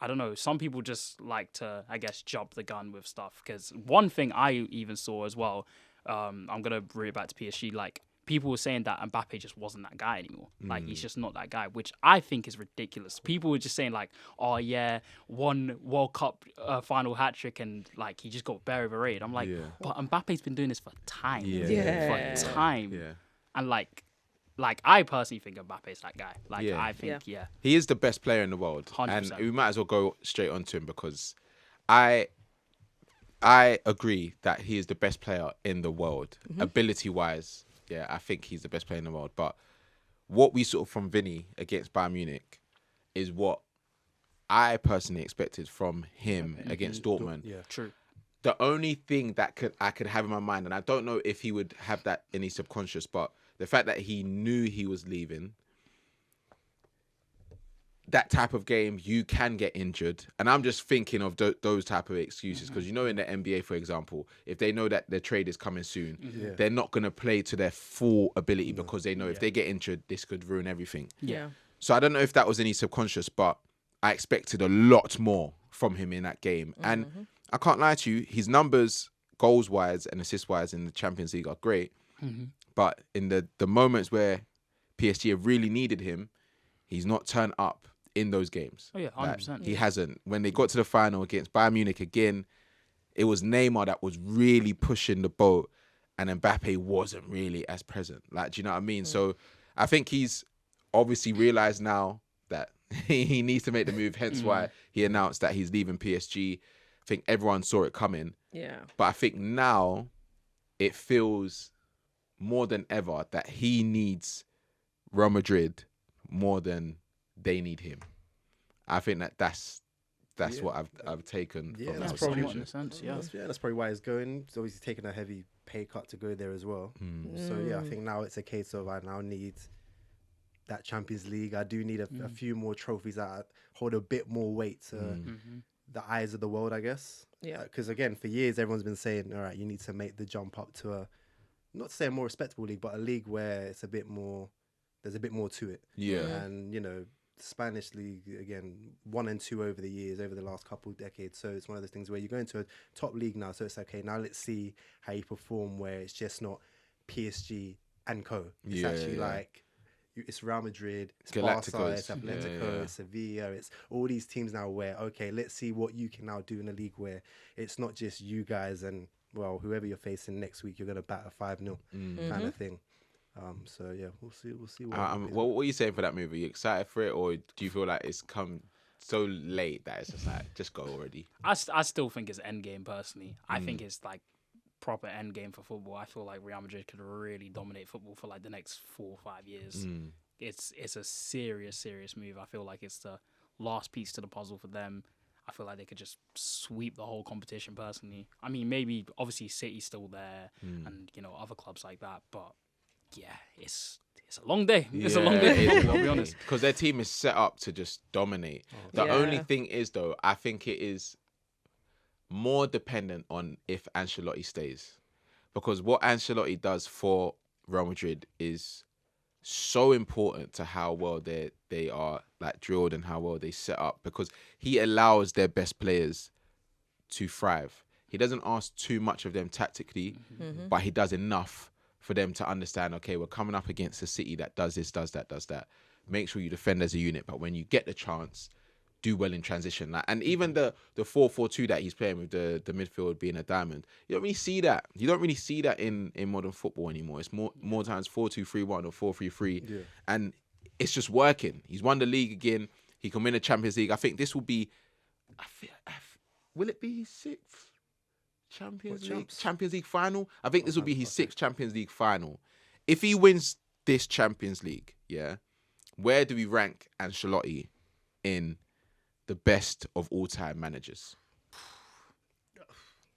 I don't know. Some people just like to, I guess, jump the gun with stuff because one thing I even saw as well. I'm gonna bring it back to PSG, like. People were saying that Mbappe just wasn't that guy anymore. Like, he's just not that guy, which I think is ridiculous. People were just saying, like, oh, yeah, one World Cup final hat-trick and, like, he just got very overrated. I'm like, but Mbappe's been doing this for time. For time. And, like I personally think Mbappe's that guy. Like, I think, He is the best player in the world. 100%. And we might as well go straight on to him because I agree that he is the best player in the world, ability-wise. Yeah, I think he's the best player in the world. But what we saw from Vinny against Bayern Munich is what I personally expected from him against Dortmund. Yeah, true. The only thing that I could have in my mind, and I don't know if he would have that in his subconscious, but the fact that he knew he was leaving, that type of game, you can get injured. And I'm just thinking of those type of excuses because, you know, in the NBA, for example, if they know that their trade is coming soon, they're not going to play to their full ability because they know if they get injured, this could ruin everything. Yeah. So I don't know if that was in his subconscious, but I expected a lot more from him in that game. And I can't lie to you, his numbers, goals-wise and assist-wise in the Champions League are great. But in the moments where PSG have really needed him, he's not turned up in those games. Oh, yeah, 100%. He hasn't. When they got to the final against Bayern Munich again, it was Neymar that was really pushing the boat and Mbappe wasn't really as present. Like, do you know what I mean? So I think he's obviously realised now that he needs to make the move, hence why he announced that he's leaving PSG. I think everyone saw it coming. Yeah. But I think now it feels more than ever that he needs Real Madrid more than they need him. I think that's what I've taken. Yeah, from that's that probably in a sense. that's probably why he's going. He's obviously taking a heavy pay cut to go there as well. So yeah, I think now it's a case of I now need that Champions League. I do need a few more trophies that hold a bit more weight to the eyes of the world, I guess. Yeah. Because again, for years everyone's been saying, all right, you need to make the jump up to a, not to say a more respectable league, but a league where it's a bit more. There's a bit more to it. Yeah. And you know, Spanish league again 1 and 2 over the years, over the last couple of decades. So it's one of those things where you go into a top league now. So it's okay. Now let's see how you perform. Where it's just not PSG and co. It's actually like, it's Real Madrid, it's Galacticos. Barca, it's Atletico, it's Sevilla, it's all these teams now where, okay, let's see what you can now do in a league where it's not just you guys and, well, whoever you're facing next week, you're going to bat a 5-0 kind of thing. So, yeah, we'll see. What are you saying for that movie? Are you excited for it, or do you feel like it's come so late that it's just like, just go already? I still think it's endgame, personally. I think it's like proper end game for football. I feel like Real Madrid could really dominate football for like the next 4 or 5 years. It's a serious move. I feel like it's the last piece to the puzzle for them. I feel like they could just sweep the whole competition, personally. I mean, maybe obviously City's still there and, you know, other clubs like that, but yeah, it's a long day. It's a long day for football, I'll be honest. Because their team is set up to just dominate. The only thing is, though, I think it is more dependent on if Ancelotti stays. Because what Ancelotti does for Real Madrid is so important to how well they are like drilled and how well they set up, because he allows their best players to thrive. He doesn't ask too much of them tactically, but he does enough for them to understand, okay, we're coming up against a City that does this, does that, does that. Make sure you defend as a unit, but when you get the chance, do well in transition. Like, and even the 4-4-2 that he's playing with the midfield being a diamond, you don't really see that. You don't really see that in modern football anymore. It's more times 4-2-3-1 or 4-3-3, and it's just working. He's won the league again. He can win the Champions League. I think this will be, will it be his 6th Champions League final? I think this will be his 6th Champions League final. If he wins this Champions League, where do we rank Ancelotti in the best of all time managers?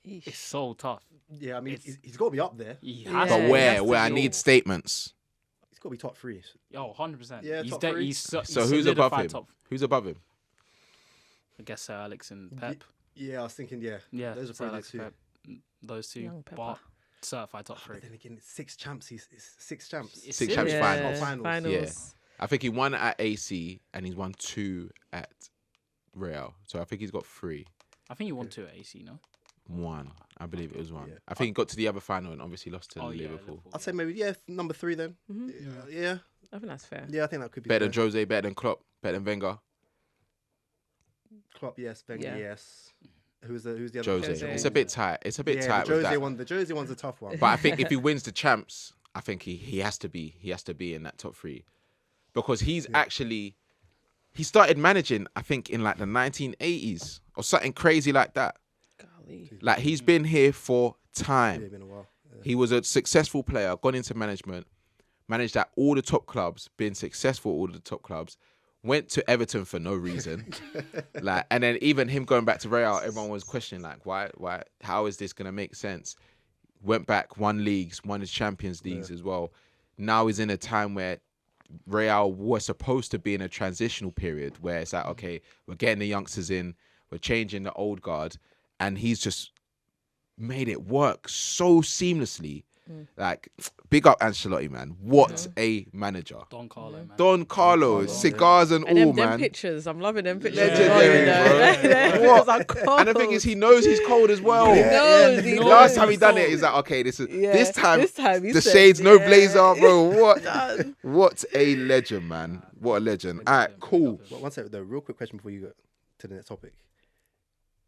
It's so tough. Yeah, I mean, he's got to be up there. But where I need statements. He's got to be top 3. Oh, 100%. Yeah, top 3. So who's above him? Who's above him? I guess Sir Alex and Pep. Yeah, I was thinking, those are probably the 2. Pep, those 2. But certified top 3. But then again, it's 6 champs. It's 6 champs. 6 champs finals. Finals. Yeah. I think he won at AC and he's won 2 at Real. So I think he's got 3. I think he won 2 at AC, no? 1. I believe it was 1. I think he got to the other final and obviously lost to Liverpool. Liverpool. I'd say maybe, number 3 then. Yeah. I think that's fair. Yeah, I think that could be better than Jose, better than Klopp, better than Wenger. Klopp, yes. Wenger, yes. Who's the other? Jose. It's a bit tight. It's a bit tight. The Jose one's a tough one. But I think if he wins the champs, I think he has to be in that top 3, because he's actually he started managing, I think, in like the 1980s or something crazy like that. Golly. Like, he's been here for time. Yeah, been a while. Yeah. He was a successful player, gone into management, managed at all the top clubs, been successful at all the top clubs. Went to Everton for no reason, and then even him going back to Real, everyone was questioning, like, why, how is this gonna make sense? Went back, won leagues, won his Champions Leagues as well. Now he's in a time where Real was supposed to be in a transitional period where it's like, okay, we're getting the youngsters in, we're changing the old guard, and he's just made it work so seamlessly. Like, big up Ancelotti, man. What a manager. Don Carlo, man. Don Carlo, cigars and all, them man. Pictures, I'm loving them pictures. Legendary, bro. And the thing is, he knows he's cold as well. He knows. He knows. Last time he done it, he's like, okay, this time the said, shades, no blazer, bro. What a legend, man. What a legend. All right, cool. Well, one second, though. Real quick question before you go to the next topic.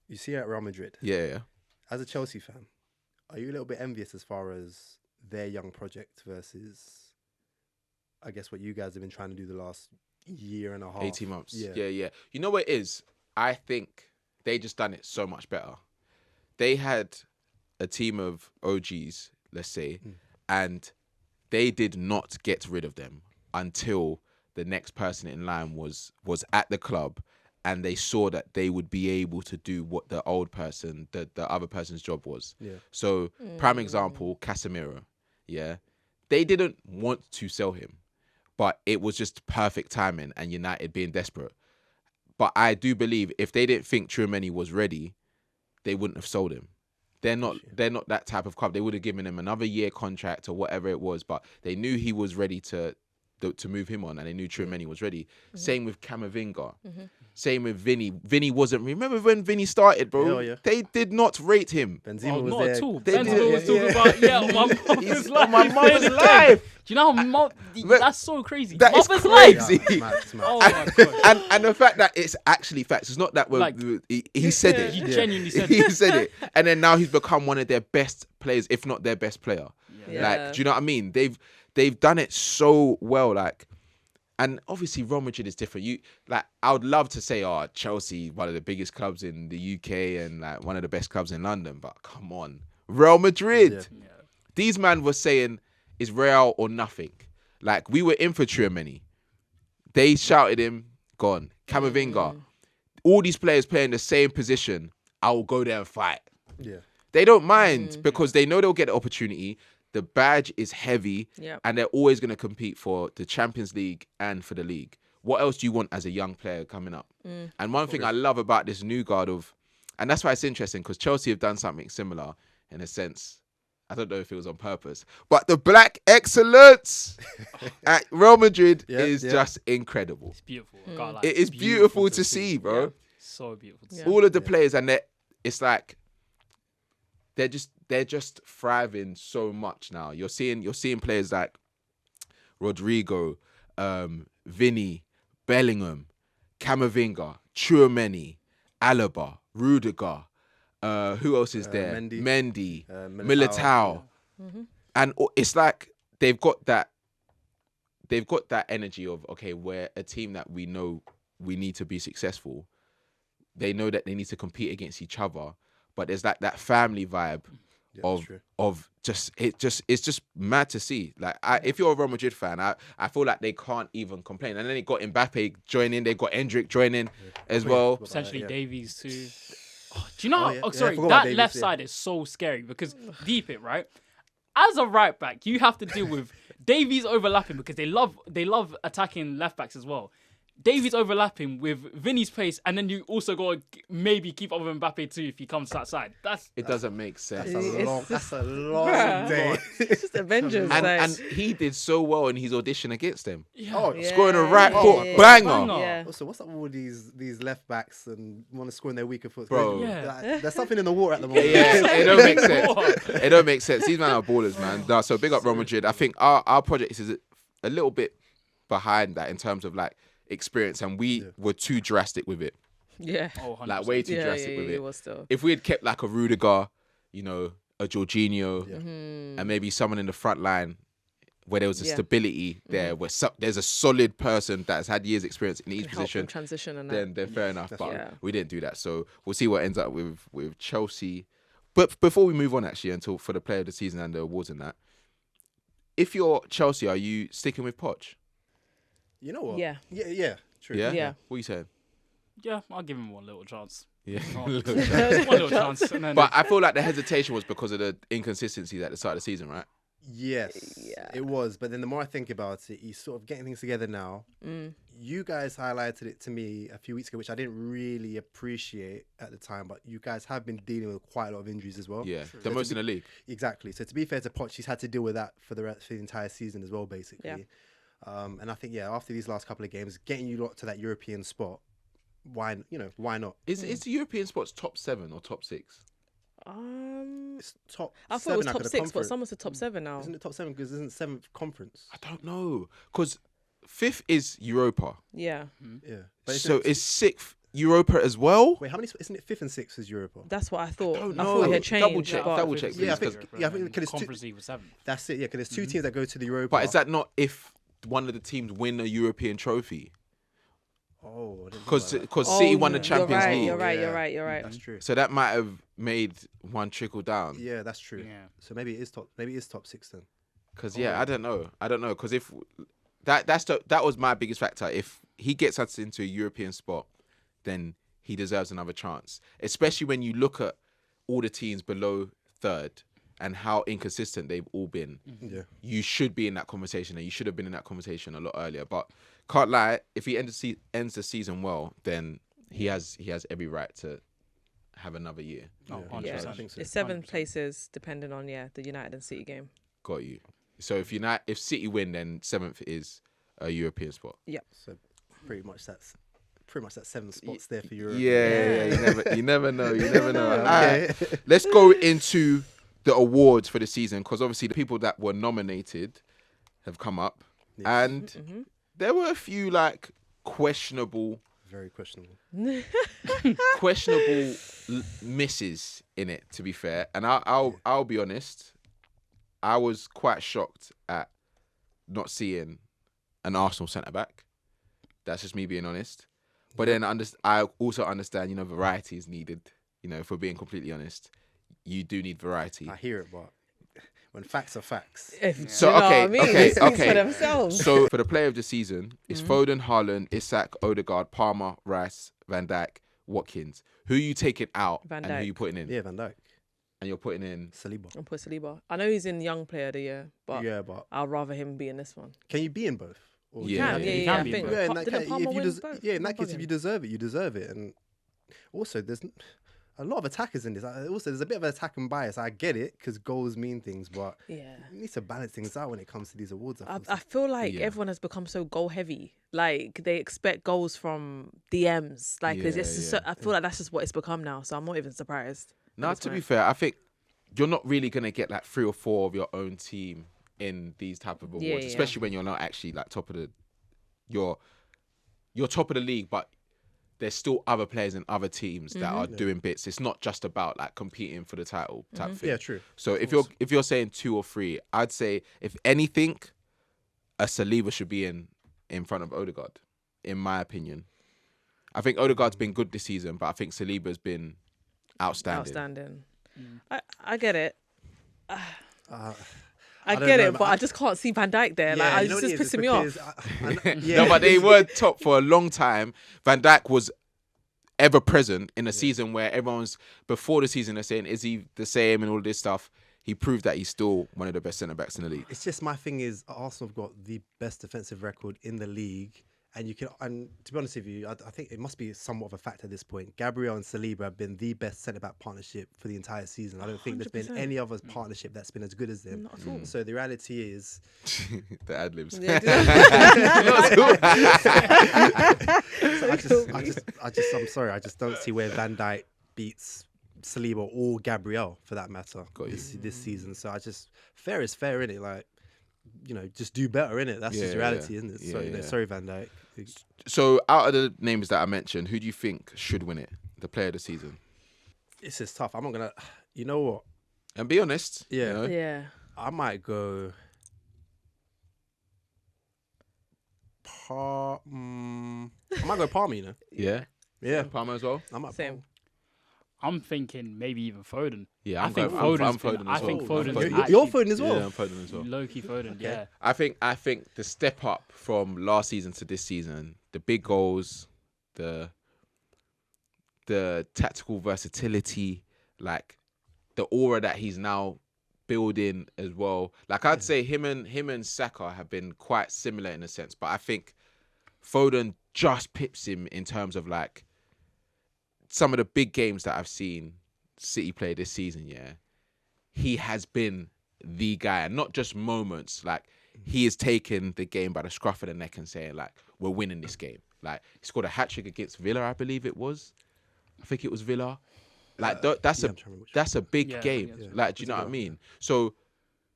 You see at Real Madrid. Yeah. As a Chelsea fan, are you a little bit envious as far as their young project versus, I guess, what you guys have been trying to do the last year and a half? 18 months. Yeah. You know what it is? I think they just done it so much better. They had a team of OGs, let's say, and they did not get rid of them until the next person in line was at the club, and they saw that they would be able to do what the old person, the other person's job was. Yeah. So, prime example, Casemiro. Yeah. They didn't want to sell him, but it was just perfect timing and United being desperate. But I do believe if they didn't think Tchouaméni was ready, they wouldn't have sold him. They're not that type of club. They would have given him another year contract or whatever it was, but they knew he was ready to to move him on, and they knew Tchouaméni was ready. Same with Camavinga. Same with Vinny. Vinny wasn't. Remember when Vinny started, bro? Yeah. They did not rate him. Benzema was not there. at all. They Benzema was did. talking about, on my mother's life. On my mother's life. Do you know how that's so crazy? That is Mother's crazy. life. It's mad, it's mad. Oh my god. And the fact that it's actually facts. It's not that he said it. He genuinely said He it. said it. And then now he's become one of their best players, if not their best player. Yeah. Like, do you know what I mean? They've done it so well. Like, and obviously Real Madrid is different. I would love to say, Chelsea, one of the biggest clubs in the UK and like one of the best clubs in London, but come on, Real Madrid. Yeah. These man were saying it's Real or nothing. Like, we were in for Tchouaméni. They shouted him, gone. Camavinga. All these players playing the same position. I will go there and fight. Yeah. They don't mind because they know they'll get the opportunity. The badge is heavy, and they're always going to compete for the Champions League and for the league. What else do you want as a young player coming up? And one thing I love about this new guard and that's why it's interesting, because Chelsea have done something similar in a sense. I don't know if it was on purpose, but the black excellence at Real Madrid is just incredible. It's beautiful. I can't lie. It is beautiful to see, bro. Yeah. So beautiful to see. All of the players, and it's like they're just thriving so much now. You're seeing players like Rodrigo, Vinny, Bellingham, Camavinga, Tchouaméni, Alaba, Rudiger. Who else is there? Mendy, Militao. And it's like they've got that energy of, okay, we're a team that we know we need to be successful. They know that they need to compete against each other, but there's like that family vibe of it's just mad to see. Like, if you're a Real Madrid fan, I feel like they can't even complain. And then they got Mbappe joining, they got Endrick joining as well. Potentially Davies too. Do you know? Sorry, that left side is so scary because deep it right. As a right back, you have to deal with Davies overlapping because they love attacking left backs as well. Davies overlapping with Vinny's pace, and then you also got to maybe keep up with Mbappe too if he comes to that side. It doesn't make sense. That's a long day. It's just Avengers. And he did so well in his audition against them. Yeah. Scoring a right foot banger. Yeah. Also, what's up with all these left backs and want to score in their weaker foot? Bro. There's something in the water at the moment. It don't make sense. It don't make sense. These men are ballers, man. No, so big up Real Madrid. I think our project is a little bit behind that in terms of like experience, and we were too drastic with it. Yeah. Like way too drastic with it. Was still. If we had kept like a Rudiger, a Jorginho, and maybe someone in the front line where there was a stability there, where there's a solid person that has had years experience in each position, transition and then fair enough. That's But we didn't do that. So we'll see what ends up with Chelsea. But before we move on, actually, for the player of the season and the awards and that, if you're Chelsea, are you sticking with Poch? You know what? Yeah. Yeah. True. Yeah. What are you saying? Yeah, I'll give him one little chance. Yeah. One little chance. And then But I feel like the hesitation was because of the inconsistencies at the start of the season, right? Yes, it was. But then the more I think about it, he's sort of getting things together now. You guys highlighted it to me a few weeks ago, which I didn't really appreciate at the time. But you guys have been dealing with quite a lot of injuries as well. Yeah, the most in the league. Exactly. So to be fair to Poch, he's had to deal with that for the entire season as well, basically. Yeah. And I think, after these last couple of games, getting you lot to that European spot, why not? Is the European spots top 7 or top 6? It's top I thought it was top 6, but someone's the top 7 now. Isn't it top 7 because isn't 7th conference? I don't know. Because 5th is Europa. Yeah. Yeah. But So is 6th Europa as well? Wait, how many? Isn't it 5th and 6th is Europa? That's what I thought. don't I thought it know. had changed. Double check, but- double check. Yeah, I please, think 'cause- because Conference League was 7th. that's it. Yeah, because there's two teams that go to the Europa. But is that not if one of the teams win a European trophy? Oh, I didn't think Because about that. City won the you're Champions right, League. You're right. Yeah. You're right. That's true. So that might have made one trickle down. Yeah, that's true. Yeah. So maybe it is top. Maybe it is top 6 then. Because I don't know. Because if that was my biggest factor. If he gets us into a European spot, then he deserves another chance. Especially when you look at all the teams below 3rd and how inconsistent they've all been. Yeah. You should be in that conversation, and you should have been in that conversation a lot earlier. But can't lie, if he ends the season well, then he has every right to have another year. Oh, Yeah. 100%. I think so. It's 7 places depending on the United and City game. Got you. So if City win, then 7th is a European spot. Yep. So pretty much that's 7 spots there for Europe. Yeah. You never know. You never know. Okay. Alright, let's go into the awards for the season, because obviously the people that were nominated have come up, and there were a few like questionable Very questionable. misses in it, to be fair. And I'll be honest, I was quite shocked at not seeing an Arsenal centre back. That's just me being honest. But then I also understand, variety is needed. If we're being completely honest, you do need variety. I hear it, but when facts are facts. So okay. Okay. For themselves. So for the player of the season, it's Foden, Haaland, Isak, Odegaard, Palmer, Rice, Van Dijk, Watkins. Who are you taking out Van and who Dijk. are you putting in? Yeah, Van Dijk. And you're putting in Saliba. I'll put Saliba. I know he's in Young Player of the Year, but but I'd rather him be in this one. can you be in both? Or Yeah. Yeah, you I can be think. both. Yeah, in that Didn't case, Palmer if you win des- both? yeah, in that I'm case, if bugging. you deserve it, you deserve it. And also, there's a lot of attackers in this. Also, there's a bit of attacking bias. I get it because goals mean things, but Yeah. you need to balance things out when it comes to these awards. I feel like Yeah. everyone has become so goal heavy. Like they expect goals from DMs. Like there's just Yeah. I feel like that's just what it's become now. So I'm not even surprised. Now, to be fair, I think you're not really going to get like 3 or 4 of your own team in these type of awards, Yeah. especially when you're not actually like you're top of the league, but there's still other players in other teams that are doing bits. It's not just about like competing for the title type thing. Yeah, true. So if you're saying 2 or 3, I'd say if anything, a Saliba should be in front of Odegaard, in my opinion. I think Odegaard's been good this season, but I think Saliba's been outstanding. I get it. I I don't get know, it, but but I just can't see Van Dijk there. Like you know it's what it just is? pissing me off. No, but they were top for a long time. Van Dijk was ever present in a season where everyone's before the season they're saying, is he the same and all this stuff. He proved that he's still one of the best centre backs in the league. It's just my thing is Arsenal have got the best defensive record in the league, and to be honest with you, I think it must be somewhat of a fact at this point. Gabriel and Saliba have been the best centre back partnership for the entire season. I don't think there's been 100%. any other partnership that's been as good as them. Not at all. So the reality is, The ad libs. I'm sorry, I just don't see where Van Dijk beats Saliba or Gabriel for that matter this season. So fair is fair, innit? Like, just do better, innit? That's just reality, isn't it? So sorry, Van Dijk. So out of the names that I mentioned, who do you think should win it? The player of the season? This is tough. I'm not gonna. You know what? And be honest. Yeah. Yeah. I might go. I might go Palmer. Yeah. Yeah. Palmer as well. I might. Same. I'm thinking maybe even Foden. Yeah, I think I'm Foden's Foden been- as I think well. Foden's I'm actually- You're Foden as well. Yeah, I'm Foden as well. Low-key Foden, yeah. I think the step up from last season to this season, the big goals, the tactical versatility, like the aura that he's now building as well. Like I'd say him and Saka have been quite similar in a sense, but I think Foden just pips him in terms of like some of the big games that I've seen City play this season. Yeah, he has been the guy, and not just moments. Like he has taken the game by the scruff of the neck and saying like, we're winning this game. Like he scored a hat-trick against Villa, I believe it was. I think it was Villa. Like that's a big game. Yeah. Like, do you know what I mean? So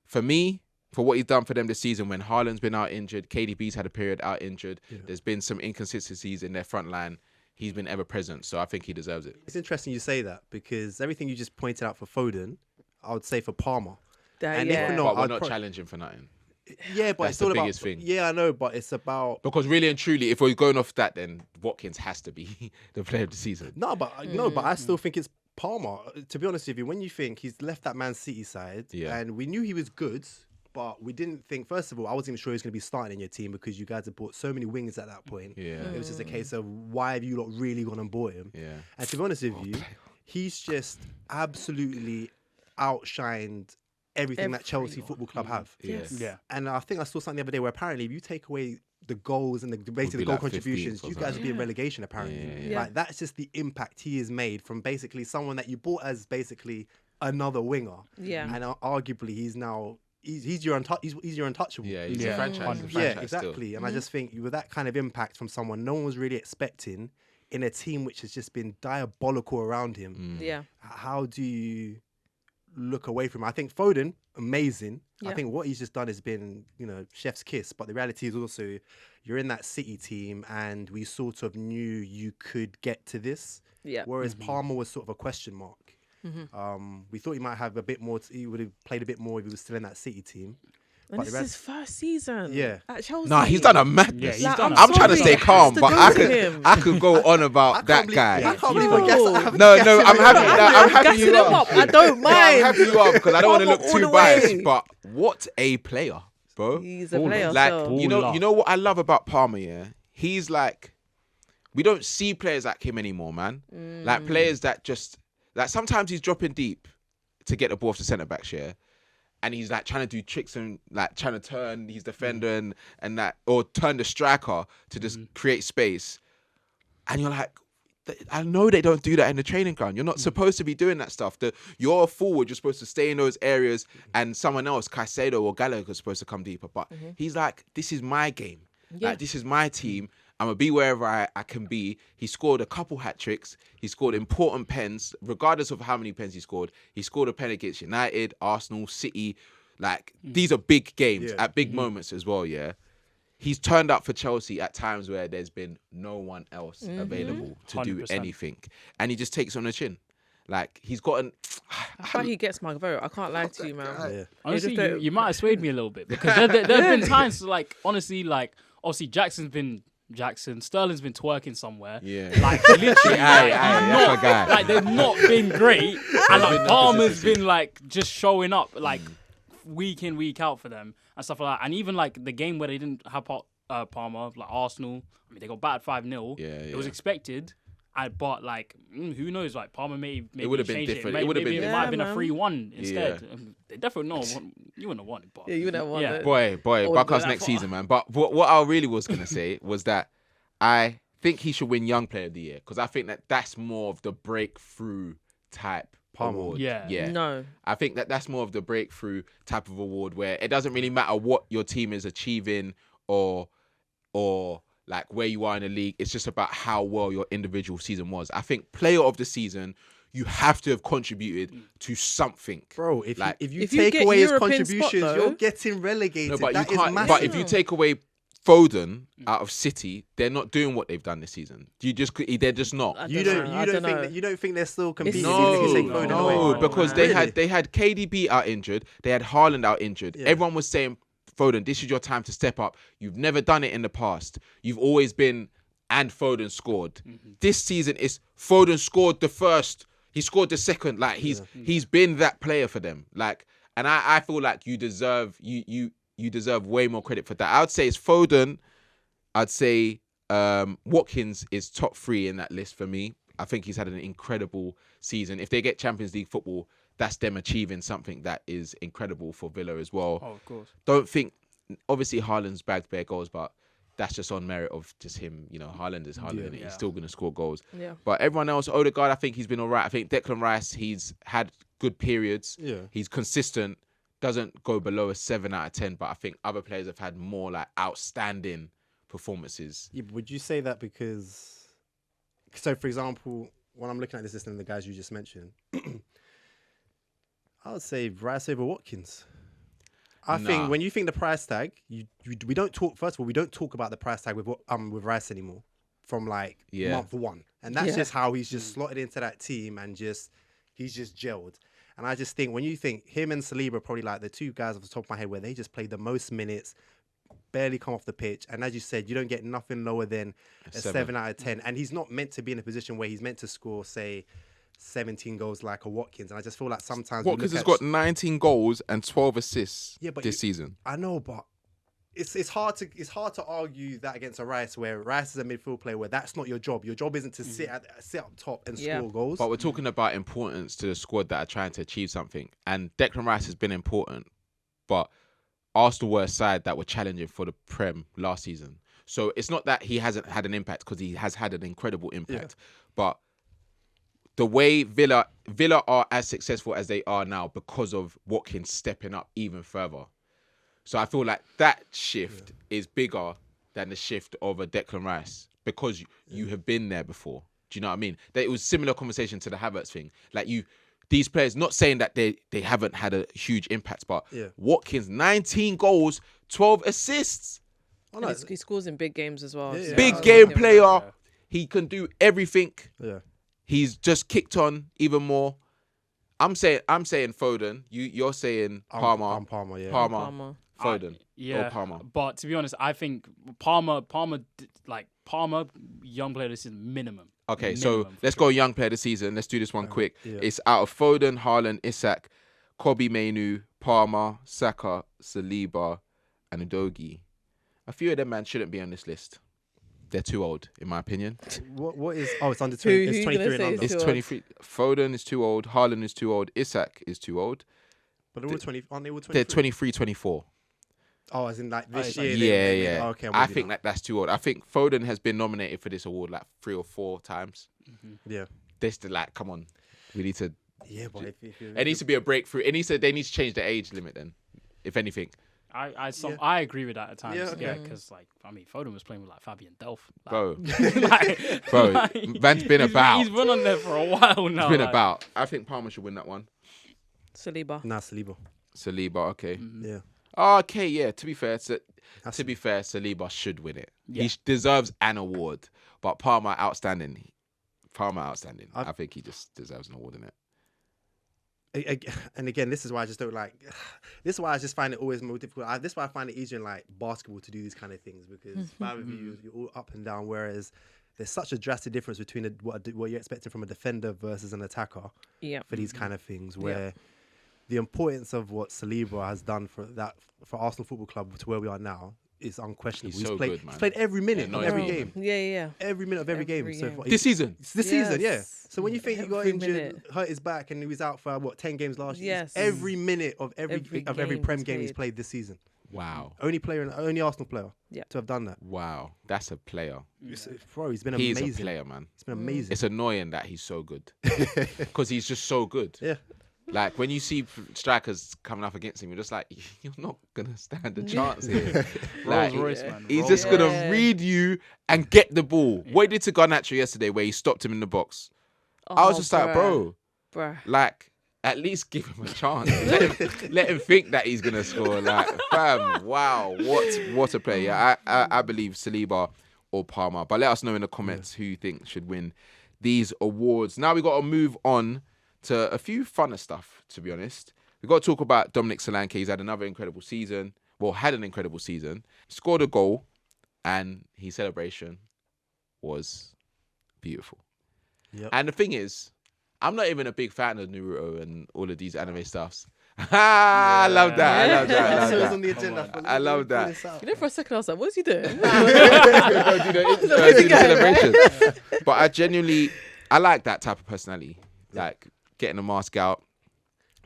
for me, for what he's done for them this season, when Haaland's been out injured, KDB's had a period out injured. There's been some inconsistencies in their front line. He's been ever present, so I think he deserves it. It's interesting you say that because everything you just pointed out for Foden, I would say for Palmer. And if we're But we're I'd not challenging for nothing. Yeah, but That's it's the all about. biggest thing. Yeah, I know, but it's about. Because really and truly, if we're going off that, then Watkins has to be the player of the season. No, but I still think it's Palmer. To be honest with you, when you think he's left that Man City side, and we knew he was good, but we didn't think. First of all, I wasn't even sure he was going to be starting in your team because you guys had bought so many wingers at that point. Yeah. It was just a case of why have you not really gone and bought him? Yeah. And to be honest with you, he's just absolutely outshined everything that Chelsea Football Club have. Yes. Yeah. And I think I saw something the other day where apparently if you take away the goals and basically the goal like 15th contributions, or you guys would be in Yeah. relegation apparently. Yeah. Like that's just the impact he has made from basically someone that you bought as basically another winger. Yeah. And arguably he's now he's your untouchable. Yeah, he's a franchise. Yeah, exactly. And I just think with that kind of impact from someone no one was really expecting in a team which has just been diabolical around him. Yeah. How do you look away from him? I think Foden, amazing. Yeah. I think what he's just done has been, chef's kiss. But the reality is also you're in that City team and we sort of knew you could get to this. Yeah. Whereas Palmer was sort of a question mark. We thought he might have a bit more. He would have played a bit more if he was still in that City team. And this is his first season. Yeah. At Chelsea. Nah, he's done a madness. Yeah, I'm trying to stay calm, but I could could go on about that guy. I can't believe I guessed. I'm happy you up. I don't mind. I'm happy you up because I don't want to look Palmer all too the biased. way. But what a player, bro! He's a player. Like so. you know what I love about Palmer. Yeah, he's like, we don't see players like him anymore, man. Like players that just like sometimes he's dropping deep to get the ball off the centre back share. And he's like trying to do tricks and like trying to turn his defender and that, or turn the striker to just create space. And you're like, I know they don't do that in the training ground. You're not supposed to be doing that stuff. You're a forward. You're supposed to stay in those areas, and someone else, Caicedo or Gallagher, is supposed to come deeper. But he's like, this is my game. Yeah. Like, this is my team. I'm going to be wherever I can be. He scored a couple hat tricks. He scored important pens, regardless of how many pens he scored. He scored a pen against United, Arsenal, City. Like, these are big games at big moments as well, yeah? He's turned up for Chelsea at times where there's been no one else available to 100%. Do anything. And he just takes on the chin. Like, he's gotten... I thought he gets my vote. I can't lie to you, man. Yeah. Honestly, you might have swayed me a little bit. Because there have been times, like, honestly, like, obviously, Sterling's been twerking somewhere. Yeah. Like, literally, like they've not been great. And, like, Palmer's been, like, just showing up, like, week in, week out for them and stuff like that. And even, like, the game where they didn't have Palmer, like, Arsenal, I mean, they got battered 5-0. Yeah. It was expected. But, like, who knows? Like, Palmer maybe it would have been different. It would have been different. It might have been a 3-1 instead. Yeah. They definitely you wouldn't have won it. But Yeah, you wouldn't have won it. Boy, buck us next season, man. But what I really was going to say was that I think he should win Young Player of the Year because I think that's more of the breakthrough type award. Yeah. No. I think that's more of the breakthrough type of award where it doesn't really matter what your team is achieving or like where you are in the league. It's just about how well your individual season was. I think player of the season, you have to have contributed to something. Bro, if you get take away his European contributions, spot, though, you're getting relegated. No, but That you is can't. massive. But if you take away Foden out of City, they're not doing what they've done this season. They're just not. You don't think they're still competing? No, if you take Foden away? Because they had KDB out injured, they had Haaland out injured. Yeah. Everyone was saying, Foden, this is your time to step up. You've never done it in the past. You've always been, and Foden scored. This season is Foden scored the first. He scored the second. Like he's been that player for them. Like, and I feel like you deserve way more credit for that. I would say it's Foden. I'd say Watkins is top 3 in that list for me. I think he's had an incredible season. If they get Champions League football, that's them achieving something that is incredible for Villa as well. Oh, of course. Don't think, obviously Haaland's bagged bare goals, but that's just on merit of just him. You know, Haaland is Haaland. He's still going to score goals. Yeah. But everyone else, Odegaard, I think he's been all right. I think Declan Rice, he's had good periods. Yeah. He's consistent. Doesn't go below a 7 out of 10, but I think other players have had more like outstanding performances. Yeah, but would you say that because... So, for example, when I'm looking at this list and the guys you just mentioned, I would say Rice over Watkins. I think when you think the price tag, we don't talk. First of all, we don't talk about the price tag with Rice anymore from like month 1, and that's just how he's just slotted into that team and he's just gelled. And I just think when you think him and Saliba are probably like the 2 guys off the top of my head where they just play the most minutes, barely come off the pitch, and as you said, you don't get nothing lower than a 7 out of 10. And he's not meant to be in a position where he's meant to score, say, 17 goals like a Watkins. And I just feel like sometimes Watkins has got 19 goals and 12 assists this season. I know, but it's hard to argue that against a Rice, where Rice is a midfield player where that's not your job. Your job isn't to sit up top and score goals. But we're talking about importance to the squad that are trying to achieve something. And Declan Rice has been important, but Arsenal were a side that were challenging for the Prem last season. So it's not that he hasn't had an impact, because he has had an incredible impact. But the way Villa are as successful as they are now because of Watkins stepping up even further. So I feel like that shift is bigger than the shift of a Declan Rice because you have been there before. Do you know what I mean? That it was similar conversation to the Havertz thing. Like these players, not saying that they haven't had a huge impact, but Watkins, 19 goals, 12 assists. And he scores in big games as well. Yeah. Big game player. Yeah. He can do everything. Yeah. He's just kicked on even more. I'm saying Foden. You're saying Palmer. I'm Palmer, yeah. Palmer. Foden. Yeah. Or Palmer. But to be honest, I think Palmer, young player this is minimum. Okay, so let's go young player of the season. Let's do this one quick. Yeah. It's out of Foden, Haaland, Isak, Kobe Mainoo, Palmer, Saka, Saliba, and Udogie. A few of them, man, shouldn't be on this list. They're too old, in my opinion. What is... Oh, it's under 20. It's 23 and under. It's 23. Foden is too old. Haaland is too old. Isak is too old. But they're all 20. Aren't they all 23? They're 23, 24. Oh, as in like this year? Yeah. Oh, okay, I think that's too old. I think Foden has been nominated for this award like 3 or 4 times. Mm-hmm. Yeah. This come on. We need to... Yeah, but it needs to be a breakthrough. They need to change the age limit then, if anything. I agree with that at times. Yeah, okay. Because Foden was playing with like Fabian Delph. Bro, man's been about. He's been on there for a while now. He's been about. I think Palmer should win that one. Saliba. Nah, Saliba. Okay. Mm-hmm. Yeah. Oh, okay, yeah. To be fair, Saliba should win it. Yeah. He deserves an award. But Palmer outstanding. I think he just deserves an award in it. And again, this is why I just don't like. This is why I just find it always more difficult. This is why I find it easier in like basketball to do these kind of things because five of you're all up and down. Whereas there's such a drastic difference between what you're expecting from a defender versus an attacker. Yeah. For these kind of things, where the importance of what Saliba has done for Arsenal Football Club to where we are now is unquestionable. He's good, man. He's played every minute of every game. Yeah. Every minute of every game. So far. This season. This season, yeah. So when you think he got injured, hurt his back, and he was out for 10 games last year. Yes. Every minute of every Prem game he's played this season. Wow. Only Arsenal player to have done that. Wow. That's a player. Bro, he's been amazing. He's a player, man. It's been amazing. It's annoying that he's so good. Because he's just so good. Yeah. Like, when you see strikers coming up against him, you're just like, you're not going to stand a chance here. Like, Rolls-Royce, man. He's just going to read you and get the ball. What he did to Garnacho yesterday where he stopped him in the box. I was just like, bro, like, at least give him a chance. let him think that he's going to score. Like, fam, wow, what a play. Yeah, I believe Saliba or Palmer. But let us know in the comments who you think should win these awards. Now we got to move on to a few funner stuff, to be honest. We've got to talk about Dominic Solanke. He's had another incredible season. Well, had an incredible season. Scored a goal, and his celebration was beautiful. Yep. And the thing is, I'm not even a big fan of Naruto and all of these anime stuffs. I love that. I love that. For a second, I was like, what's he doing? do the celebration. But I like that type of personality. Like, getting a mask out,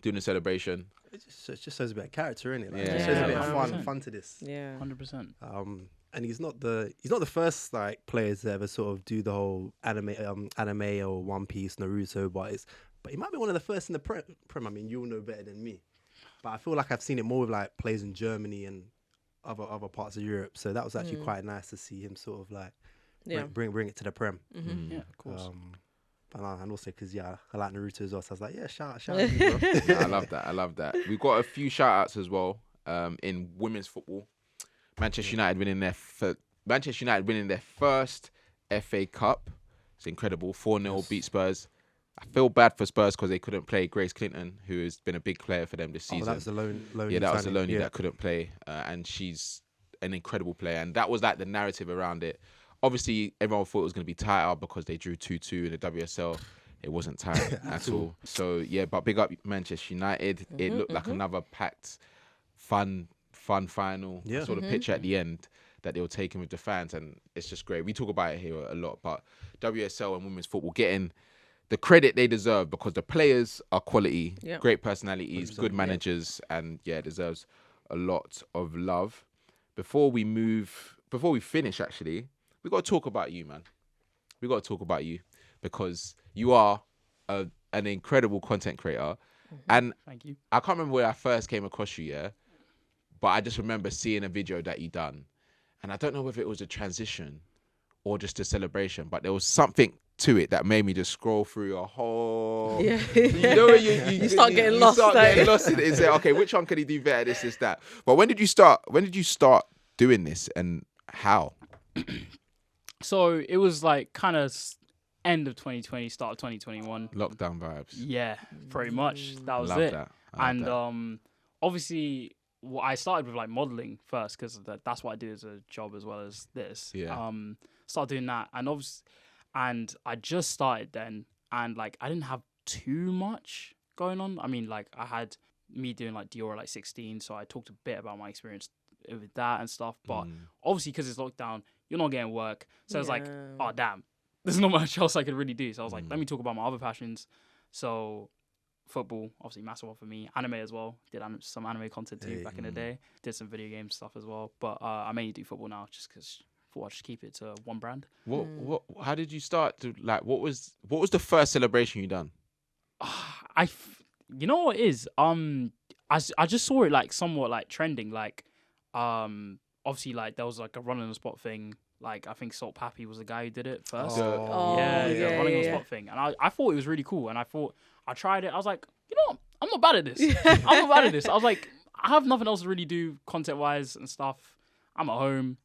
doing a celebration. It just shows a bit of character, innit? Like, it shows a bit of fun to this. Yeah, 100%. And he's not the first like player to ever sort of do the whole anime or One Piece, Naruto, but he might be one of the first in the Prem. I mean, you'll know better than me, but I feel like I've seen it more with like players in Germany and other parts of Europe. So that was actually quite nice to see him sort of like bring it to the Prem. Mm-hmm. Yeah, of course. And also because I like Naruto as well, so I was like, yeah, shout out to you, bro. I love that. We've got a few shout outs as well in women's football. Manchester United winning their first FA Cup. It's incredible. 4-0 beat Spurs. I feel bad for Spurs because they couldn't play Grace Clinton, who has been a big player for them this season. That was the loan. Yeah, that was the loanee that couldn't play, and she's an incredible player. And that was like the narrative around it. Obviously, everyone thought it was going to be tighter because they drew 2-2 in the WSL. It wasn't tight at all. So, yeah, but big up Manchester United. It looked like another packed, fun final. I saw the picture at the end that they were taking with the fans, and it's just great. We talk about it here a lot, but WSL and women's football getting the credit they deserve because the players are quality, great personalities, good managers, and deserves a lot of love. Before we finish, actually, we got to talk about you, man. We got to talk about you because you are an incredible content creator. And Thank you. I can't remember where I first came across you, but I just remember seeing a video that you done. And I don't know whether it was a transition or just a celebration, but there was something to it that made me just scroll through a whole... Yeah. You know, you start getting lost. You start getting lost in it and say, okay, which one can he do better, this, that. But when did you start doing this and how? So it was like kind of end of 2020, start of 2021. Lockdown vibes. Yeah, pretty much. That was Love it. that. Obviously, I started with like modeling first because that's what I do as a job as well as this. Yeah. Started doing that, and I just started then, and like I didn't have too much going on. I mean, like I had me doing like Dior at like 16, so I talked a bit about my experience with that and stuff. But obviously, because it's lockdown, you're not getting work, so it's like, oh damn, there's not much else I could really do. So I was like, let me talk about my other passions. So football, obviously massive one for me. Anime as well. Did some anime content too back in the day. Did some video game stuff as well. But I mainly do football now just because I'll just keep it to one brand. What? How did you start to like? What was the first celebration you done? You know what it is? I just saw it like somewhat like trending. Like, obviously like there was like a run on the spot thing. Like I think Salt Pappy was the guy who did it first. The running on the spot thing, and I thought it was really cool. And I tried it. I was like, you know what? I'm not bad at this. I'm not bad at this. I was like, I have nothing else to really do content wise and stuff. I'm at home.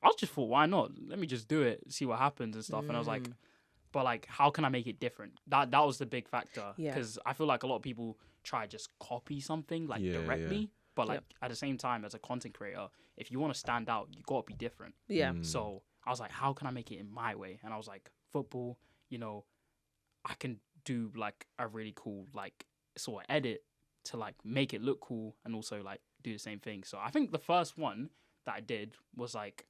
I just thought, why not? Let me just do it, see what happens and stuff. And I was like, but like, how can I make it different? That was the big factor. Because I feel like a lot of people try to just copy something like directly. Yeah. But like at the same time, as a content creator, if you want to stand out, you got to be different. Yeah. So I was like, how can I make it in my way? And I was like, football, you know, I can do like a really cool like sort of edit to like make it look cool and also like do the same thing. So I think the first one that I did was like,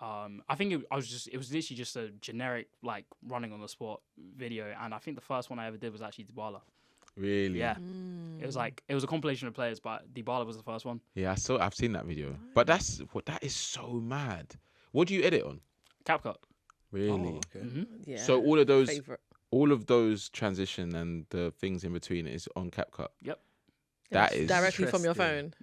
I think it was literally just a generic like running on the spot video, and I think the first one I ever did was actually Dybala. Really? Yeah. It was a compilation of players, but Dybala was the first one. Yeah, I've seen that video. But that is so mad. What do you edit on? CapCut. Really? Oh, okay. Yeah. So all of those transition and the things in between is on CapCut. Yep. That is directly from your phone.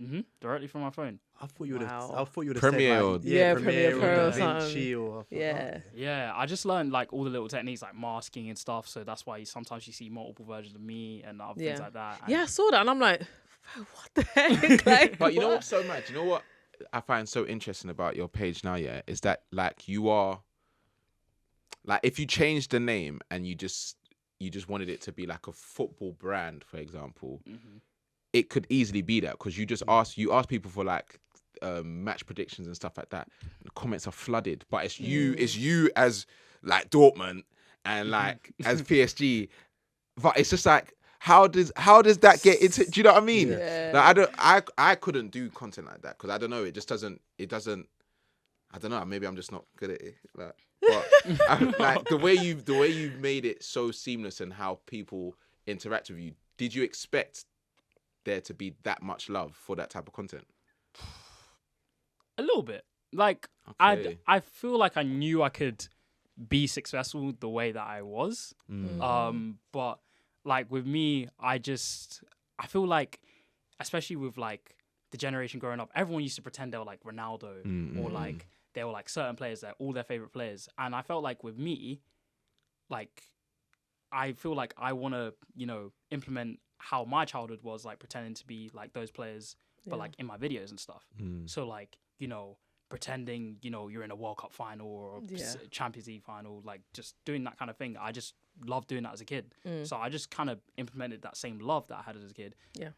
Directly from my phone. I thought you would have Premiere said or like, Premiere Pro or DaVinci something. Yeah, I just learned like all the little techniques like masking and stuff. So that's why sometimes you see multiple versions of me and other things like that. And I saw that and I'm like, what the heck? Like, but you know what's so mad? You know what I find so interesting about your page now, is that like you are like, if you change the name and you just wanted it to be like a football brand, for example, it could easily be that, because you just ask people for like match predictions and stuff like that. And the comments are flooded, but it's you as like Dortmund and like as PSG. But it's just like, how does that get into? Do you know what I mean? Yeah. Like, I couldn't do content like that because I don't know. It doesn't. I don't know. Maybe I'm just not good at it. Like, but like the way you've made it so seamless and how people interact with you. Did you expect there to be that much love for that type of content? A little bit. Like, okay. I feel like I knew I could be successful the way that I was. But like with me, I feel like, especially with like the generation growing up, everyone used to pretend they were like Ronaldo or like they were like certain players that all their favorite players. And I felt like with me, like I feel like I want to, you know, implement how my childhood was, like pretending to be like those players, but like in my videos and stuff. So like, you know, pretending, you know, you're in a World Cup final or Champions League final, like just doing that kind of thing. I just loved doing that as a kid. So I just kind of implemented that same love that I had as a kid. Yeah.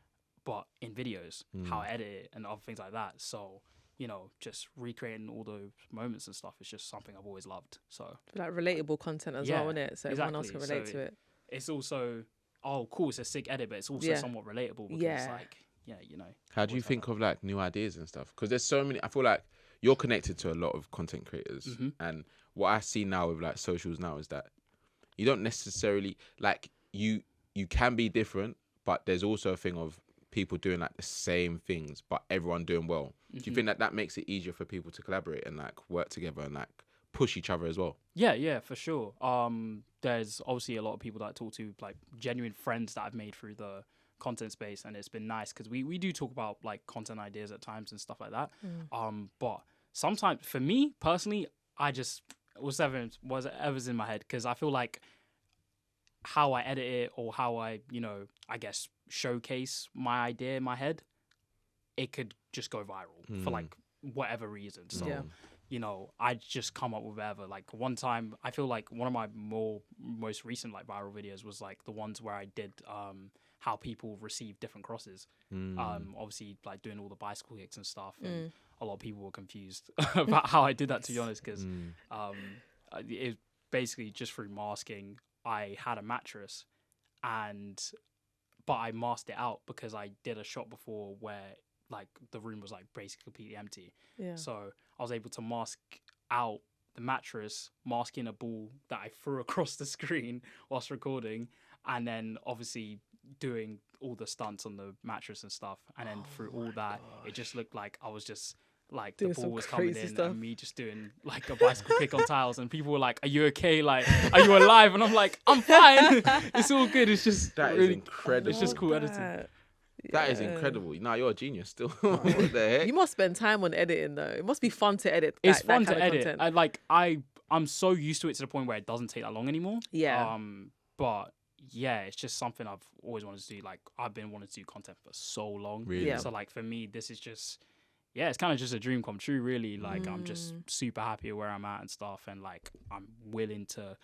But in videos, how I edit it and other things like that. So, you know, just recreating all those moments and stuff is just something I've always loved. So like relatable content as well, isn't it? So everyone else can relate to it. It's also, oh, cool, it's a sick edit, but it's also somewhat relatable because it's like, yeah, you know. How do you think of like new ideas and stuff? Because there's so many, I feel like you're connected to a lot of content creators. And what I see now with like socials now is that you don't necessarily, like you can be different, but there's also a thing of people doing like the same things, but everyone doing well. Do you think that makes it easier for people to collaborate and like work together and like push each other as well. Yeah, for sure. There's obviously a lot of people that I talk to, like genuine friends that I've made through the content space, and it's been nice because we do talk about like content ideas at times and stuff like that. But sometimes for me personally, I just whatever's in my head, because I feel like how I edit it or how I, I guess showcase my idea in my head, it could just go viral for like whatever reason. So, I just come up with whatever. Like one time, I feel like one of my most recent like viral videos was like the ones where I did how people receive different crosses. Obviously like doing all the bicycle kicks and stuff. And a lot of people were confused about how I did that, to be honest, because it basically just through masking. I had a mattress, but I masked it out because I did a shot before where like the room was like basically completely empty. Yeah. So I was able to mask out the mattress, masking a ball that I threw across the screen whilst recording, and then obviously doing all the stunts on the mattress and stuff. And then through all that, it just looked like I was just like the ball was coming in and me just doing like a bicycle kick on tiles, and people were like, "Are you okay? Like, are you alive?" And I'm like, "I'm fine. It's all good." It's just that really is incredible. It's just cool editing. That is incredible. Now you're a genius still. What the heck? You must spend time on editing though. It must be fun to edit. It's fun to edit. I'm so used to it to the point where it doesn't take that long anymore. Yeah. But yeah, it's just something I've always wanted to do. Like I've been wanting to do content for so long. Really? Yeah. So like for me, this is just. Yeah, it's kind of just a dream come true, really. Like, I'm just super happy where I'm at and stuff. And, like, I'm willing to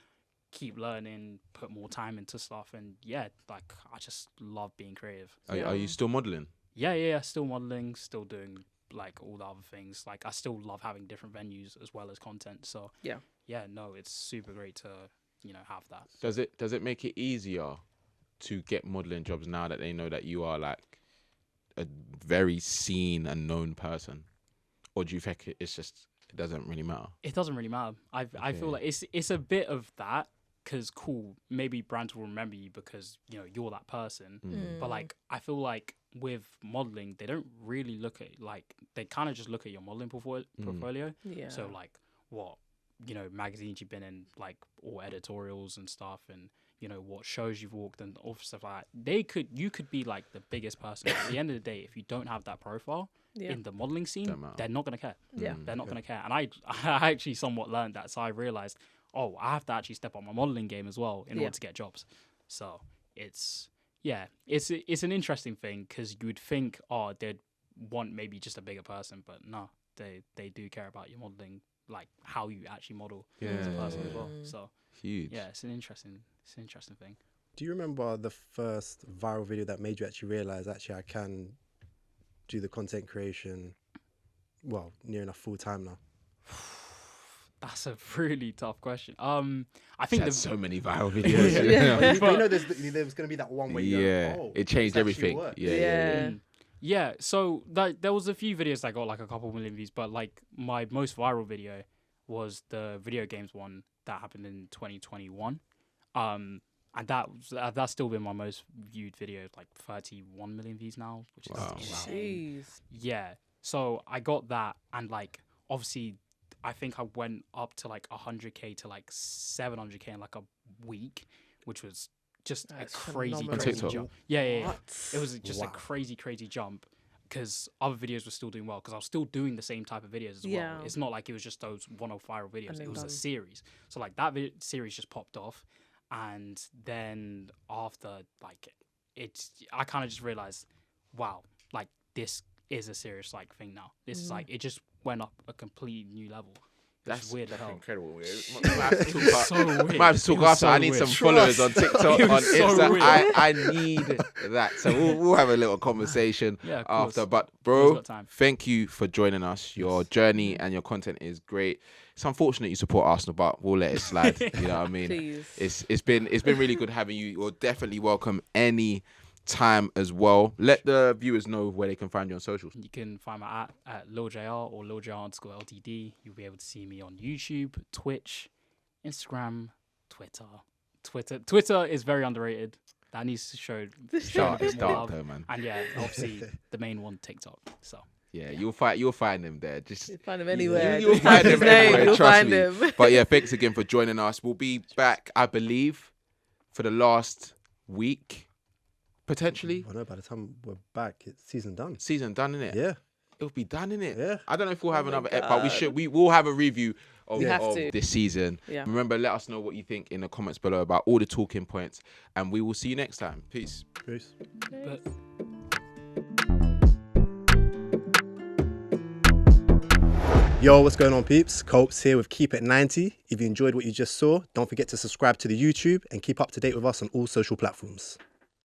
keep learning, put more time into stuff. And, yeah, like, I just love being creative. Are you still modelling? Yeah. Still modelling, still doing, like, all the other things. Like, I still love having different venues as well as content. So, yeah, no, it's super great to, have that. Does it make it easier to get modelling jobs now that they know that you are, like, a very seen and known person, or do you think it doesn't really matter? It doesn't really matter. I feel like it's a bit of that, because maybe brands will remember you because you're that person. But like I feel like with modeling, they don't really look at they kind of just look at your modeling portfolio. Yeah. So like what magazines you've been in, like or editorials and stuff, and what shows you've walked and all stuff like that. You could be like the biggest person. But at the end of the day, if you don't have that profile in the modeling scene, they're not going to care. Yeah. They're not going to care. And I actually somewhat learned that. So I realized, I have to actually step up my modeling game as well in order to get jobs. So it's an interesting thing, because you would think, they'd want maybe just a bigger person, but no, they do care about your modeling, like how you actually model as a person as well. So huge. Yeah, it's an interesting thing. Do you remember the first viral video that made you actually realize I can do the content creation, near enough full time now? That's a really tough question. I think there's so many viral videos. But there's going to be that one where it changed everything. Yeah. So there was a few videos that got like a couple million views, but like my most viral video was the video games one that happened in 2021. And that's still been my most viewed video, like 31 million views now, which is insane. Jeez. Yeah. So I got that, and like obviously I think I went up to like 100k to like 700k in like a week, which was just a crazy jump. Yeah. What? It was just a crazy jump, because other videos were still doing well, because I was still doing the same type of videos as well. It's not like it was just those one-off viral videos. It was a series. So like that series just popped off, and then after I kind of just realized, wow, like this is a serious like thing now. This is like, it just went up a completely new level. That's weird. Incredible. Might have to talk after. I need some followers on TikTok, on Insta. I need that. So we'll have a little conversation after. But bro, thank you for joining us. Your journey and your content is great. It's unfortunate you support Arsenal, but we'll let it slide. You know what I mean? Please. It's been really good having you. You're definitely welcome any time as well. Let the viewers know where they can find you on socials. You can find my at LilJr or LilJr_LTD. You'll be able to see me on YouTube, Twitch, Instagram, Twitter. Twitter is very underrated. That needs to show it's dark though, man. And yeah, obviously the main one, TikTok. So Yeah, you'll find them there. Just find them anywhere. You'll find them anywhere. You'll Trust find me. them. But yeah, thanks again for joining us. We'll be back, I believe, for the last week, potentially. I know. By the time we're back, it's season done. Season done, innit? Yeah. It'll be done, innit? Yeah. I don't know if we'll have another ep, but we will have a review of this season. Yeah. Remember, let us know what you think in the comments below about all the talking points, and we will see you next time. Peace. Peace. Yo, what's going on, peeps? Copes here with Keep It 90. If you enjoyed what you just saw, don't forget to subscribe to the YouTube and keep up to date with us on all social platforms.